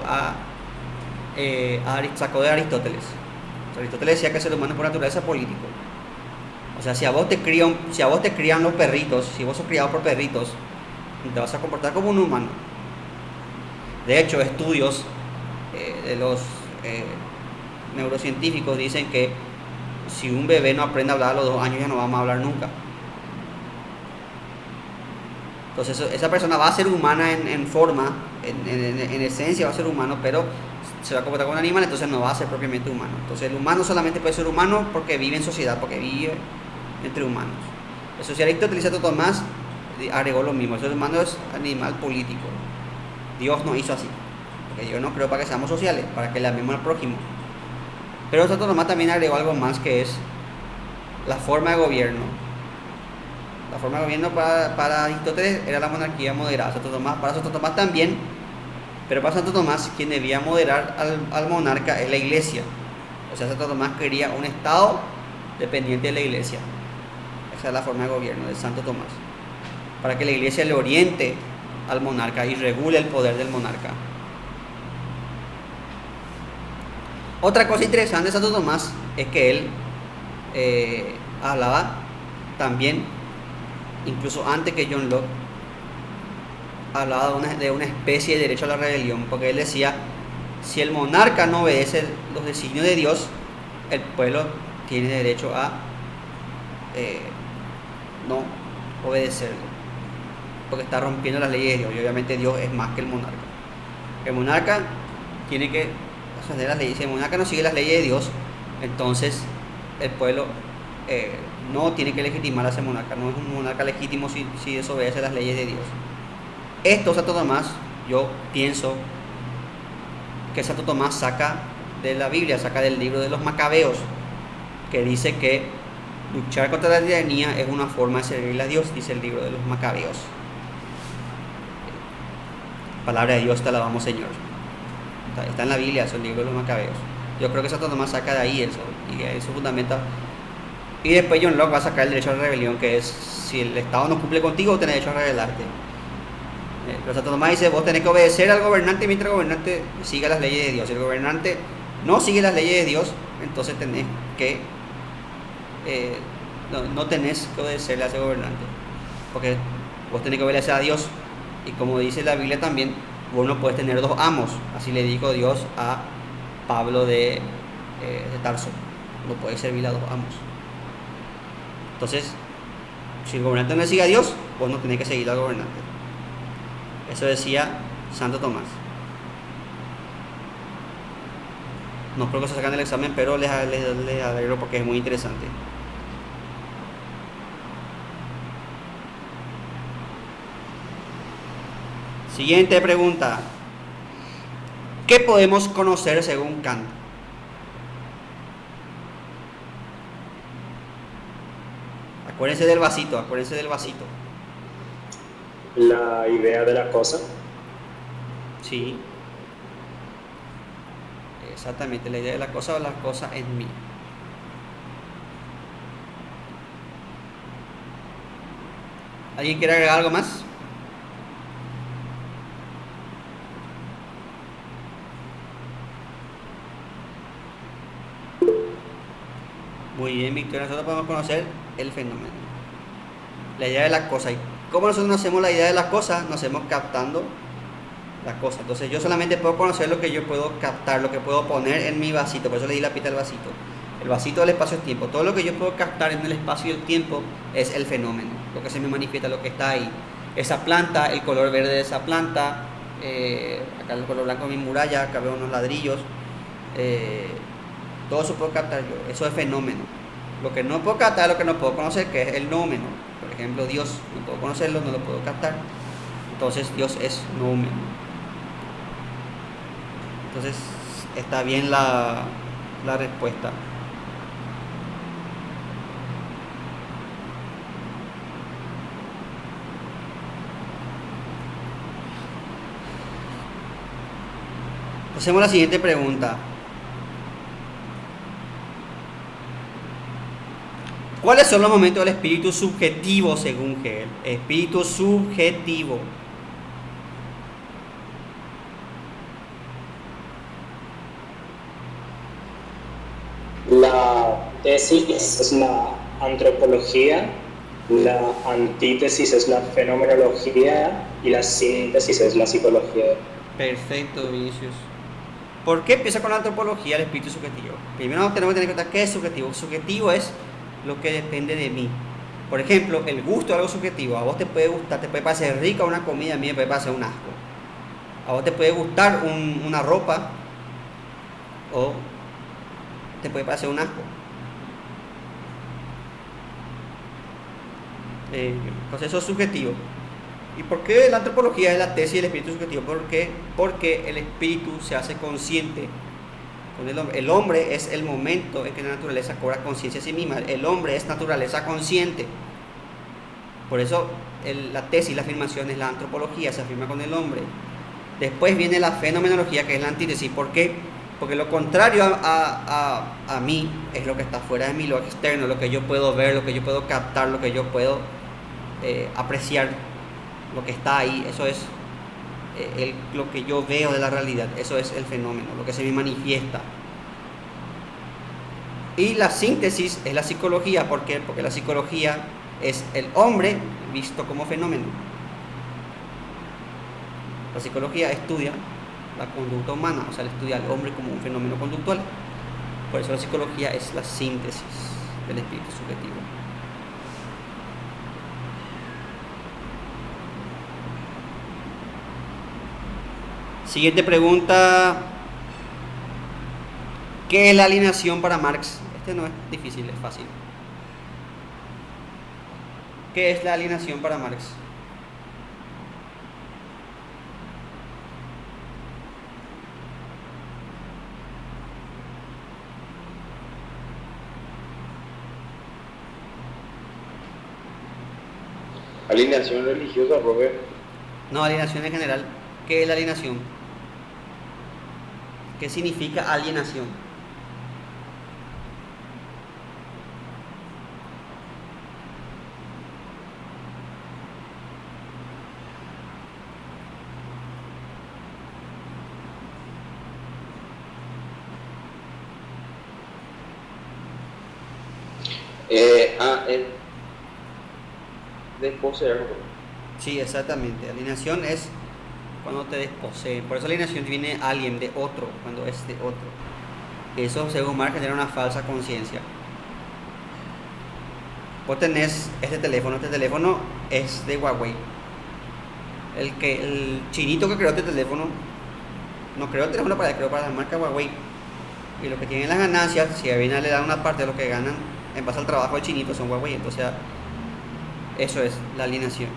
sacó de Aristóteles. Aristóteles decía que el ser humano es por naturaleza político. O sea, si a vos te crían los perritos, si vos sos criado por perritos, te vas a comportar como un humano. De hecho, estudios de los neurocientíficos dicen que si un bebé no aprende a hablar a los 2 años, ya no vamos a hablar nunca. Entonces esa persona va a ser humana en forma, en esencia va a ser humano, pero se va a comportar como un animal, entonces no va a ser propiamente humano. Entonces el humano solamente puede ser humano porque vive en sociedad, porque vive entre humanos. El socialista utiliza Santo Tomás, agregó lo mismo: el ser humano es animal político. Dios no hizo así, porque Dios nos creó para que seamos sociales, para que le amemos al prójimo. Pero Santo Tomás también agregó algo más, que es la forma de gobierno. La forma de gobierno para Aristóteles era la monarquía moderada. Para Santo Tomás también, pero para Santo Tomás quien debía moderar al monarca es la iglesia. O sea, Santo Tomás quería un estado dependiente de la iglesia. Esa es la forma de gobierno de Santo Tomás, para que la iglesia le oriente al monarca y regule el poder del monarca. Otra cosa interesante de Santo Tomás es que él hablaba también, incluso antes que John Locke, hablaba de una especie de derecho a la rebelión, porque él decía, si el monarca no obedece los designios de Dios, el pueblo tiene derecho a no obedecerlo, porque está rompiendo las leyes de Dios, y obviamente Dios es más que el monarca. El monarca tiene que hacer las leyes. Si el monarca no sigue las leyes de Dios, entonces el pueblo no tiene que legitimar a ese monarca. No es un monarca legítimo si desobedece las leyes de Dios. Esto Santo Tomás, yo pienso que Santo Tomás saca de la Biblia, saca del libro de los Macabeos, que dice que luchar contra la tiranía es una forma de servirle a Dios, dice el libro de los Macabeos. Palabra de Dios, te alabamos, Señor. Está en la Biblia, es el libro de los Macabeos. Yo creo que Santo Tomás saca de ahí eso, y eso fundamenta Y después John Locke va a sacar el derecho a la rebelión, que es si el Estado no cumple contigo, tenés derecho a rebelarte. Pero Santo Tomás dice, vos tenés que obedecer al gobernante mientras el gobernante siga las leyes de Dios. Si el gobernante no sigue las leyes de Dios, entonces tenés que no tenés que obedecerle a ese gobernante, porque vos tenés que obedecer a Dios. Y como dice la Biblia también, vos no puedes tener dos amos. Así le dijo Dios a Pablo de Tarso, no puedes servir a dos amos. Entonces, si el gobernante no sigue a Dios, vos no tenés que seguir al gobernante. Eso decía Santo Tomás. No creo que se sacan el examen, pero les alegro porque es muy interesante. Siguiente pregunta. ¿Qué podemos conocer según Kant? Acuérdense del vasito, acuérdense del vasito. La idea de la cosa. Sí. Exactamente, la idea de la cosa o la cosa en mí. ¿Alguien quiere agregar algo más? Muy bien, Victoria. Nosotros podemos conocer el fenómeno, la idea de la cosa. ¿Y cómo nosotros nos hacemos la idea de las cosas? Nos hacemos captando la cosa. Entonces yo solamente puedo conocer lo que yo puedo captar, lo que puedo poner en mi vasito. Por eso le di la pita al vasito. El vasito del espacio-tiempo. Todo lo que yo puedo captar en el espacio y el tiempo es el fenómeno, lo que se me manifiesta, lo que está ahí. Esa planta, el color verde de esa planta, acá el color blanco de mi muralla, acá veo unos ladrillos, todo eso puedo captar yo. Eso es fenómeno. Lo que no puedo captar, lo que no puedo conocer, que es el nómeno. Por ejemplo, Dios, no puedo conocerlo, no lo puedo captar. Entonces Dios es nómeno. Entonces está bien la respuesta. Hacemos la siguiente pregunta. ¿Cuáles son los momentos del espíritu subjetivo según Hegel? Espíritu subjetivo. La tesis es la antropología, la antítesis es la fenomenología y la síntesis es la psicología. Perfecto, Vinicius. ¿Por qué empieza con la antropología el espíritu subjetivo? Primero tenemos que tener en cuenta qué es subjetivo. Subjetivo es lo que depende de mí. Por ejemplo, el gusto es algo subjetivo. A vos te puede gustar, te puede parecer rica una comida, a mí me puede parecer un asco. A vos te puede gustar una ropa o te puede parecer un asco. Entonces eso es subjetivo. ¿Y por qué la antropología es la tesis del espíritu subjetivo? Porque el espíritu se hace consciente con el hombre. El hombre es el momento en que la naturaleza cobra conciencia de sí misma. El hombre es naturaleza consciente. Por eso la tesis, la afirmación es la antropología, se afirma con el hombre. Después viene la fenomenología, que es la antítesis. ¿Por qué? Porque lo contrario a mí es lo que está fuera de mí, lo externo, lo que yo puedo ver, lo que yo puedo captar, lo que yo puedo apreciar, lo que está ahí. Eso es lo que yo veo de la realidad. Eso es el fenómeno, lo que se me manifiesta. Y la síntesis es la psicología. ¿Por qué? Porque la psicología es el hombre visto como fenómeno. La psicología estudia la conducta humana, o sea, estudia al hombre como un fenómeno conductual. Por eso la psicología es la síntesis del espíritu subjetivo. Siguiente pregunta. ¿Qué es la alienación para Marx? Este no es difícil, es fácil. ¿Qué es la alienación para Marx? Alineación religiosa, profe. No, alienación en general. ¿Qué es la alienación? ¿Qué significa alienación? El desposeer. Sí, exactamente. Alienación es cuando te desposeen. Por eso alienación viene alien, de otro, cuando es de otro. Eso, según Marx, genera una falsa conciencia. Vos tenés este teléfono es de Huawei. El chinito que creó este teléfono no creó el teléfono para él, creó para la marca Huawei. Y lo que tienen las ganancias, si a Avina le dan una parte de lo que ganan en base al trabajo del chinito, son Huawei. Entonces, eso es la alienación.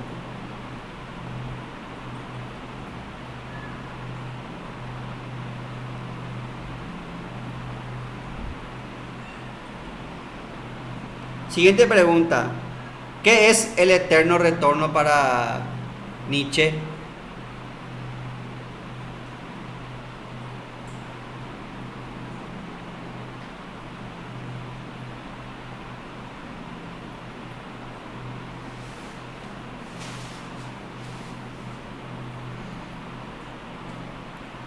Siguiente pregunta. ¿Qué es el eterno retorno para Nietzsche?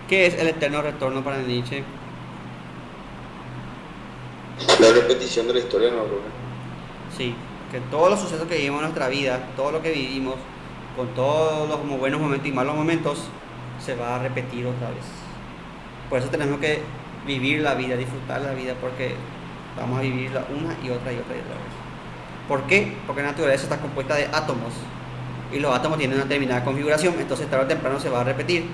¿Qué es el eterno retorno para Nietzsche? La repetición de la historia, no, creo. Sí, que todos los sucesos que vivimos en nuestra vida, todo lo que vivimos, con todos los buenos momentos y malos momentos, se va a repetir otra vez. Por eso tenemos que vivir la vida, disfrutar la vida, porque vamos a vivirla una y otra vez. ¿Por qué? Porque la naturaleza está compuesta de átomos y los átomos tienen una determinada configuración, entonces tarde o temprano se va a repetir.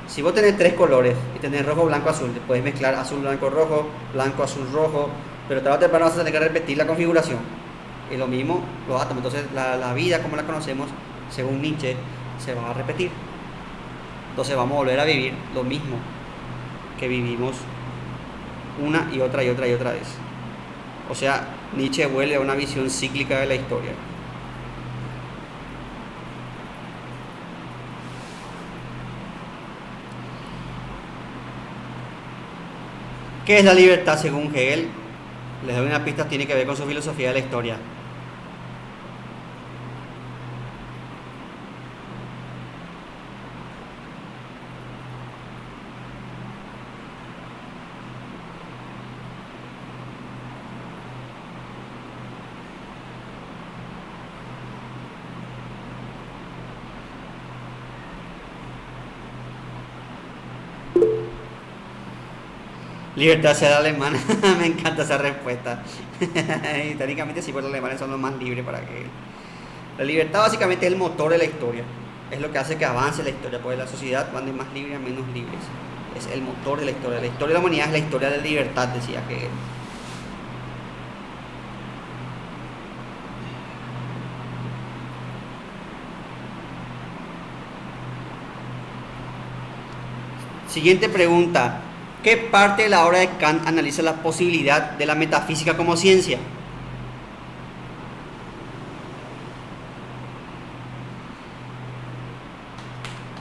Si vos tenés 3 colores y tenés rojo, blanco, azul, puedes mezclar azul, blanco, rojo, blanco, azul, rojo, pero tarde o temprano vas a tener que repetir la configuración. Y lo mismo los átomos. Entonces la vida como la conocemos, según Nietzsche, se va a repetir. Entonces vamos a volver a vivir lo mismo que vivimos una y otra vez. O sea, Nietzsche vuelve a una visión cíclica de la historia. ¿Qué es la libertad según Hegel? Les doy una pista, tiene que ver con su filosofía de la historia. Libertad sea alemana. Me encanta esa respuesta. Históricamente sí, pues los alemanes son los más libres para que... La libertad básicamente es el motor de la historia. Es lo que hace que avance la historia, porque la sociedad van de más libres a menos libres. Es el motor de la historia. La historia de la humanidad es la historia de la libertad, decía Hegel. Siguiente pregunta. ¿Qué parte de la obra de Kant analiza la posibilidad de la metafísica como ciencia?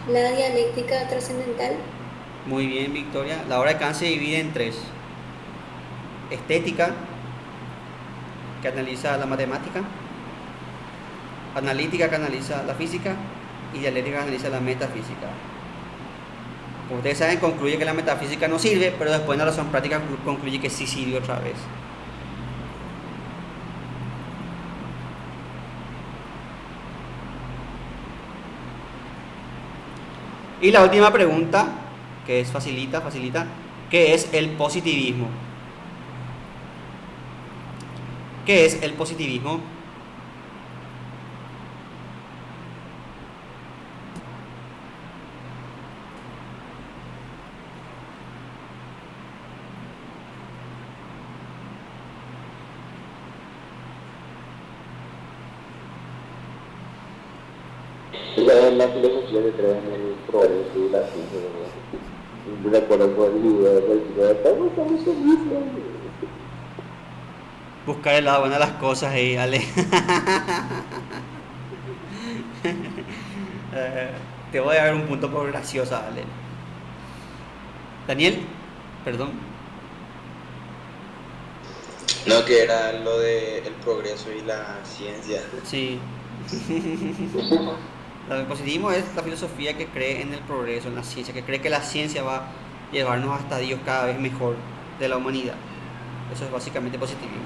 La dialéctica trascendental. Muy bien, Victoria. La obra de Kant se divide en 3. Estética, que analiza la matemática. Analítica, que analiza la física. Y dialéctica, que analiza la metafísica. Como ustedes saben, concluye que la metafísica no sirve, pero después en la razón práctica concluye que sí sirve otra vez. Y la última pregunta, que es facilita, ¿qué es el positivismo? ¿Qué es el positivismo? La filosofía que cree en el progreso y la ciencia, ¿verdad? De acuerdo con el libro, estamos felices. Buscar el lado bueno de las cosas ahí, Ale. Te voy a dar un punto por graciosa, Ale. Daniel, perdón. No, que era lo de el progreso y la ciencia. Sí. El positivismo es la filosofía que cree en el progreso, en la ciencia, que cree que la ciencia va a llevarnos a estadios cada vez mejor de la humanidad. Eso es básicamente positivismo.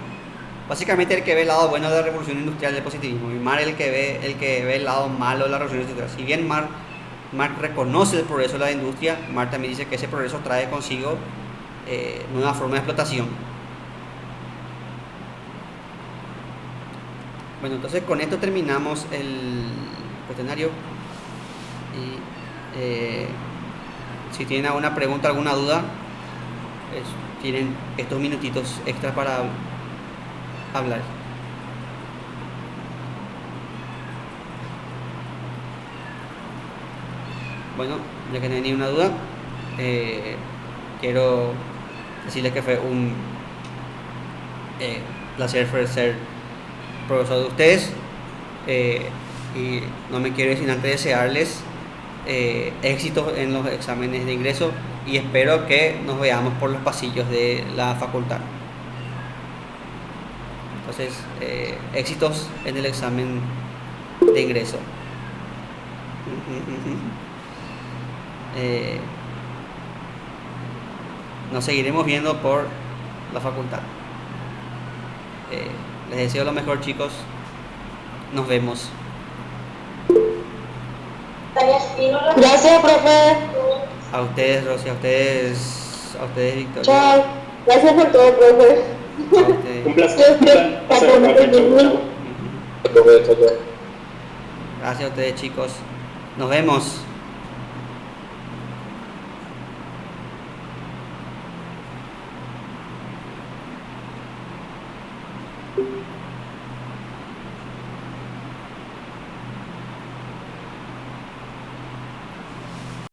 Básicamente el que ve el lado bueno de la revolución industrial es positivismo, y Marx el que ve el lado malo de la revolución industrial. Si bien Marx reconoce el progreso de la industria, Marx también dice que ese progreso trae consigo nuevas formas de explotación. Bueno, entonces con esto terminamos el cuestionario. Y si tienen alguna pregunta, alguna duda, tienen estos minutitos extra para hablar. Bueno, ya que no hay ninguna duda, quiero decirles que fue un placer ser profesor de ustedes, y no me quiero ir sin antes desearles éxito en los exámenes de ingreso, y espero que nos veamos por los pasillos de la facultad. Entonces, éxitos en el examen de ingreso. Nos seguiremos viendo por la facultad. Les deseo lo mejor, chicos. Nos vemos. Gracias, profe. A ustedes, Rosy, a ustedes, Victoria. Chao. Gracias por todo, profe. A ustedes. Un placer, profe. Chau, chau. Gracias a ustedes, chicos. Nos vemos.